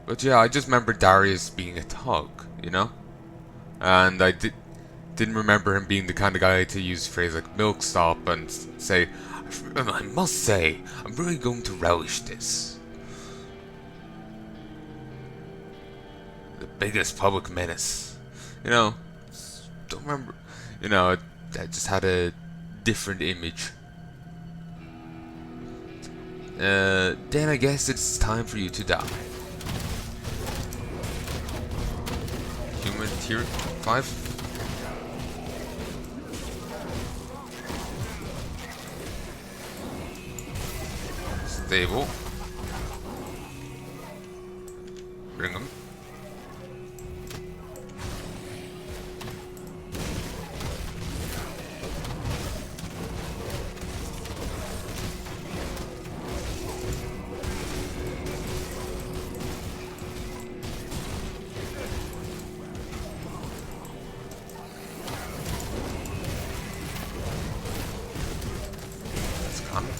But yeah, I just remember Darius being a thug, you know? And I didn't remember him being the kind of guy to use a phrase like milksop and say, I must say, I'm really going to relish this. The biggest public menace. You know, don't remember, you know, I just had a different image. Then I guess it's time for you to die. Human tier 5. Stable. Bring him.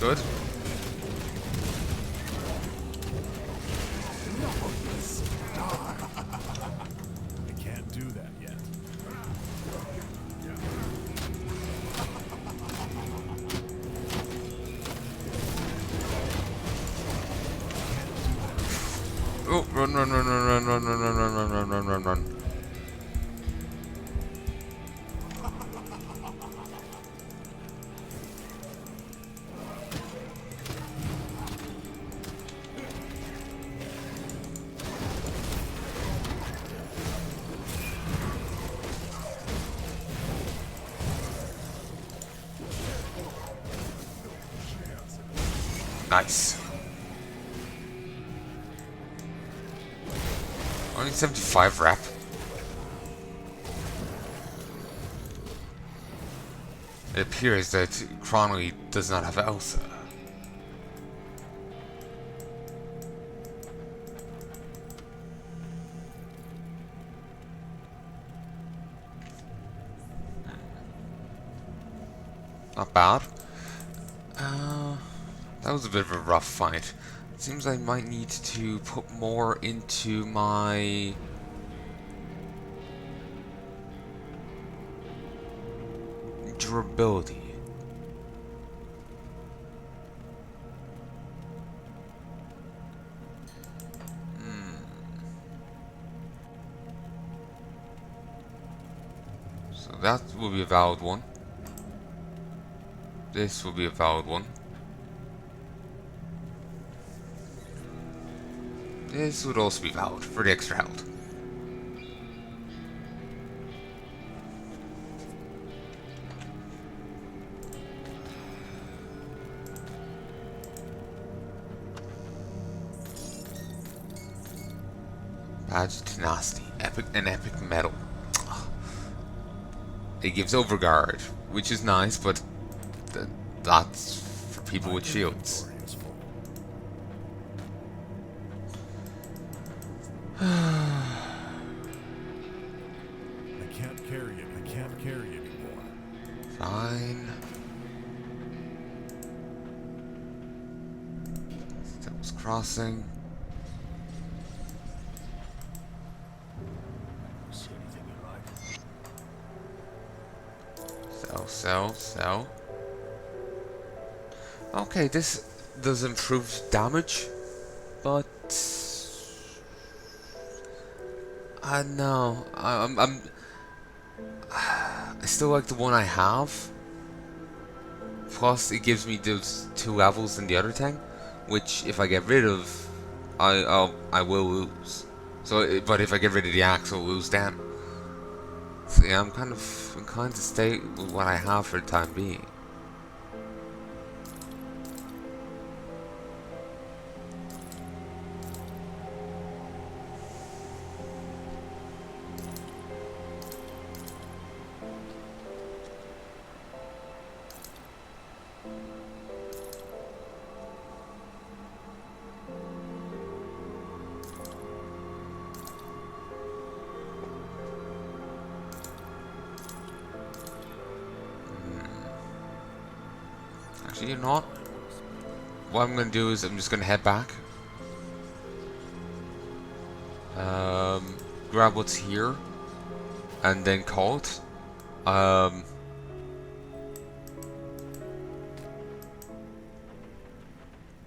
Good. I can't do that yet. Oh, run, run, run, run, run, run, run, run, run, run, run, run, run. Nice. Only 75 rep. It appears that Cronley does not have Elsa. Not bad. That was a bit of a rough fight. It seems I might need to put more into my... durability. So that will be a valid one. This will be a valid one. This would also be valid for the extra health. Badge Tenacity, epic medal. It gives overguard, which is nice, but that's for people with shields. I can't carry it. I can't carry it anymore. Fine. Steps crossing. See anything you like? Sell. Okay, this does improve damage, but no, I still like the one I have. Plus, it gives me those 2 levels in the other thing, which if I get rid of, I will lose. So, but if I get rid of the axe, I'll lose them. So yeah, I'm kind of inclined to stay with what I have for the time being. Actually, you know what? What I'm gonna do is I'm just gonna head back. Grab what's here, and then call it.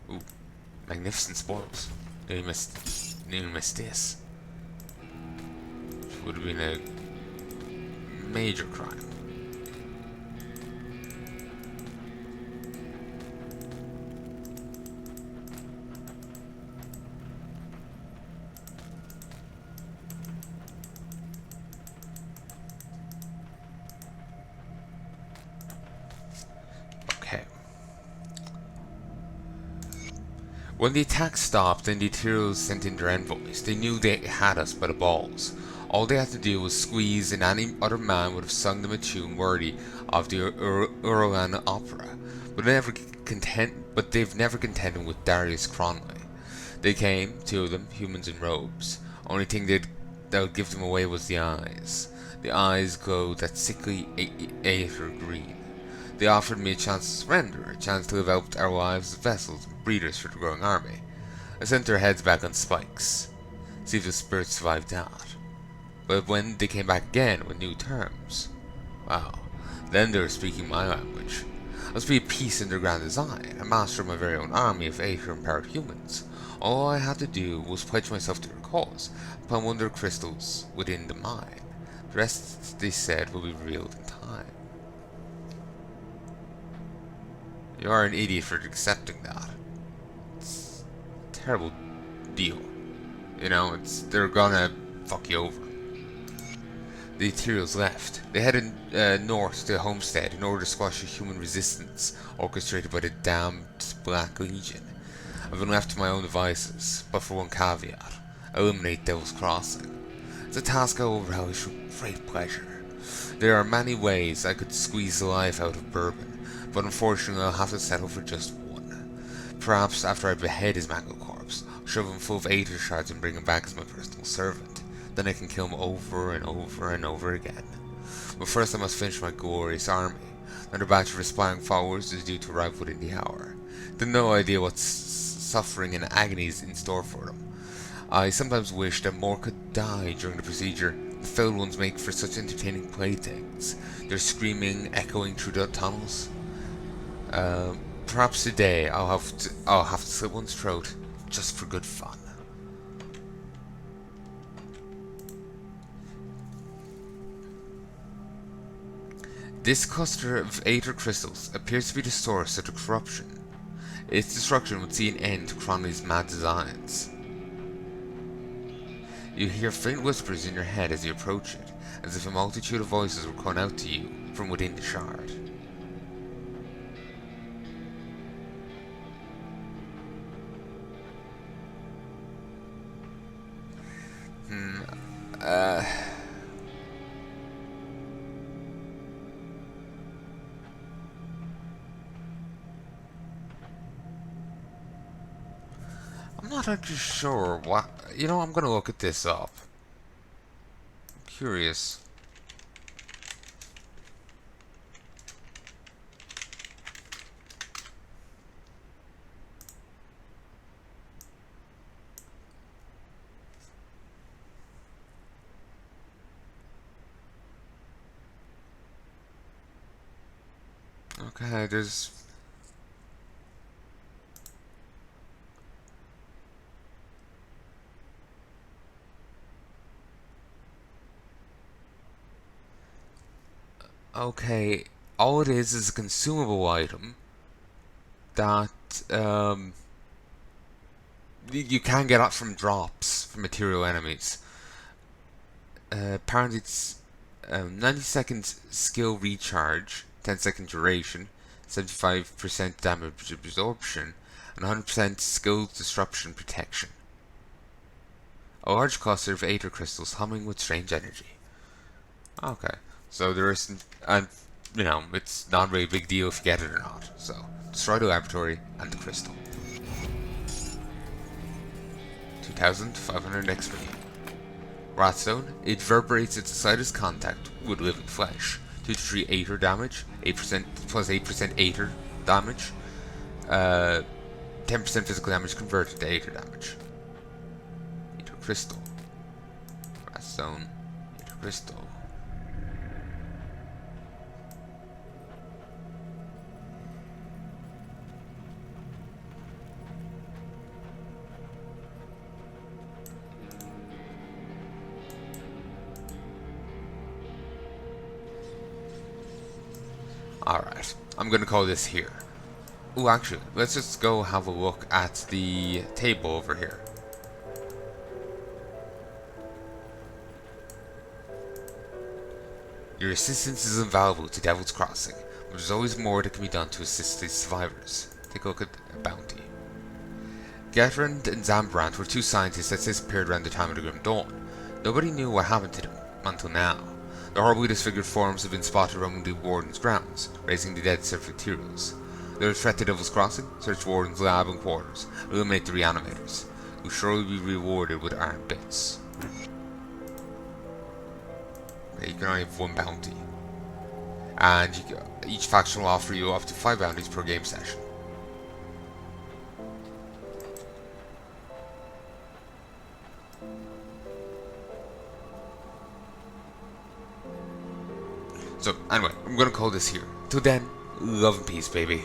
Ooh, magnificent spoils. Nearly missed this. Which would have been a major crime. When the attack stopped and the Ethereals sent in their envoys, they knew they had us by the balls. All they had to do was squeeze, and any other man would have sung them a tune worthy of the Uruan opera. But they've never contended with Darius Cronley. They came, 2 of them, humans in robes. Only thing that would give them away was the eyes. The eyes glowed that sickly aether green. They offered me a chance to surrender, a chance to live out our lives as vessels and breeders for the growing army. I sent their heads back on spikes, see if the spirits survived that. But when they came back again with new terms, wow, then they were speaking my language. I was to be a piece in their grand design, a master of my very own army of Aether-empowered humans. All I had to do was pledge myself to their cause upon one of their crystals within the mine. The rest, they said, will be revealed in time. You are an idiot for accepting that. It's a terrible deal. You know, they're gonna fuck you over. The Ethereals left. They headed north to Homestead in order to squash the human resistance orchestrated by the damned Black Legion. I've been left to my own devices, but for one caveat: eliminate Devil's Crossing. It's a task I will relish with great pleasure. There are many ways I could squeeze the life out of Bourbon, but unfortunately I'll have to settle for just one. Perhaps after I behead his mangled corpse, I'll shove him full of Aether shards and bring him back as my personal servant. Then I can kill him over and over and over again. But first I must finish my glorious army. Another batch of aspiring followers is due to arrive within the hour. They've no idea what suffering and agony is in store for them. I sometimes wish that more could die during the procedure. The felled ones make for such entertaining playthings. Their screaming echoing through the tunnels. Perhaps today I'll have to slit one's throat just for good fun. This cluster of Aether crystals appears to be the source of the corruption. Its destruction would see an end to Cronley's mad designs. You hear faint whispers in your head as you approach it, as if a multitude of voices were calling out to you from within the shard. I'm not actually sure what. You know, I'm gonna look at this up. I'm curious. Okay, there's. Okay, all it is a consumable item that you can get up from drops from material enemies. Apparently it's 90 seconds skill recharge, 10-second duration, 75% damage absorption, and 100% skill disruption protection. A large cluster of Aether crystals humming with strange energy. Okay. So there isn't, and you know, it's not really a big deal if you get it or not. So, destroy the laboratory and the crystal. 2,500 XP. Ratstone, it vibrates at the slightest contact with living flesh. 2 to 3 Aether damage, 8% plus 8% Aether damage, 10% physical damage converted to Aether damage. Aether crystal. Ratstone, Aether crystal. Alright, I'm gonna call this here. Ooh, actually, let's just go have a look at the table over here. Your assistance is invaluable to Devil's Crossing, but there's always more that can be done to assist these survivors. Take a look at a bounty. Gertrand and Zambrant were two scientists that disappeared around the time of the Grim Dawn. Nobody knew what happened to them, until now. Their horribly disfigured forms have been spotted roaming the Warden's grounds, raising the dead Ethereals. They're a threat to Devil's Crossing. Search Warden's lab and quarters. Eliminate the reanimators. You'll surely be rewarded with iron bits. Okay, you can only have one bounty. and each faction will offer you up to 5 bounties per game session. So anyway, I'm gonna call this here. Till then, love and peace, baby.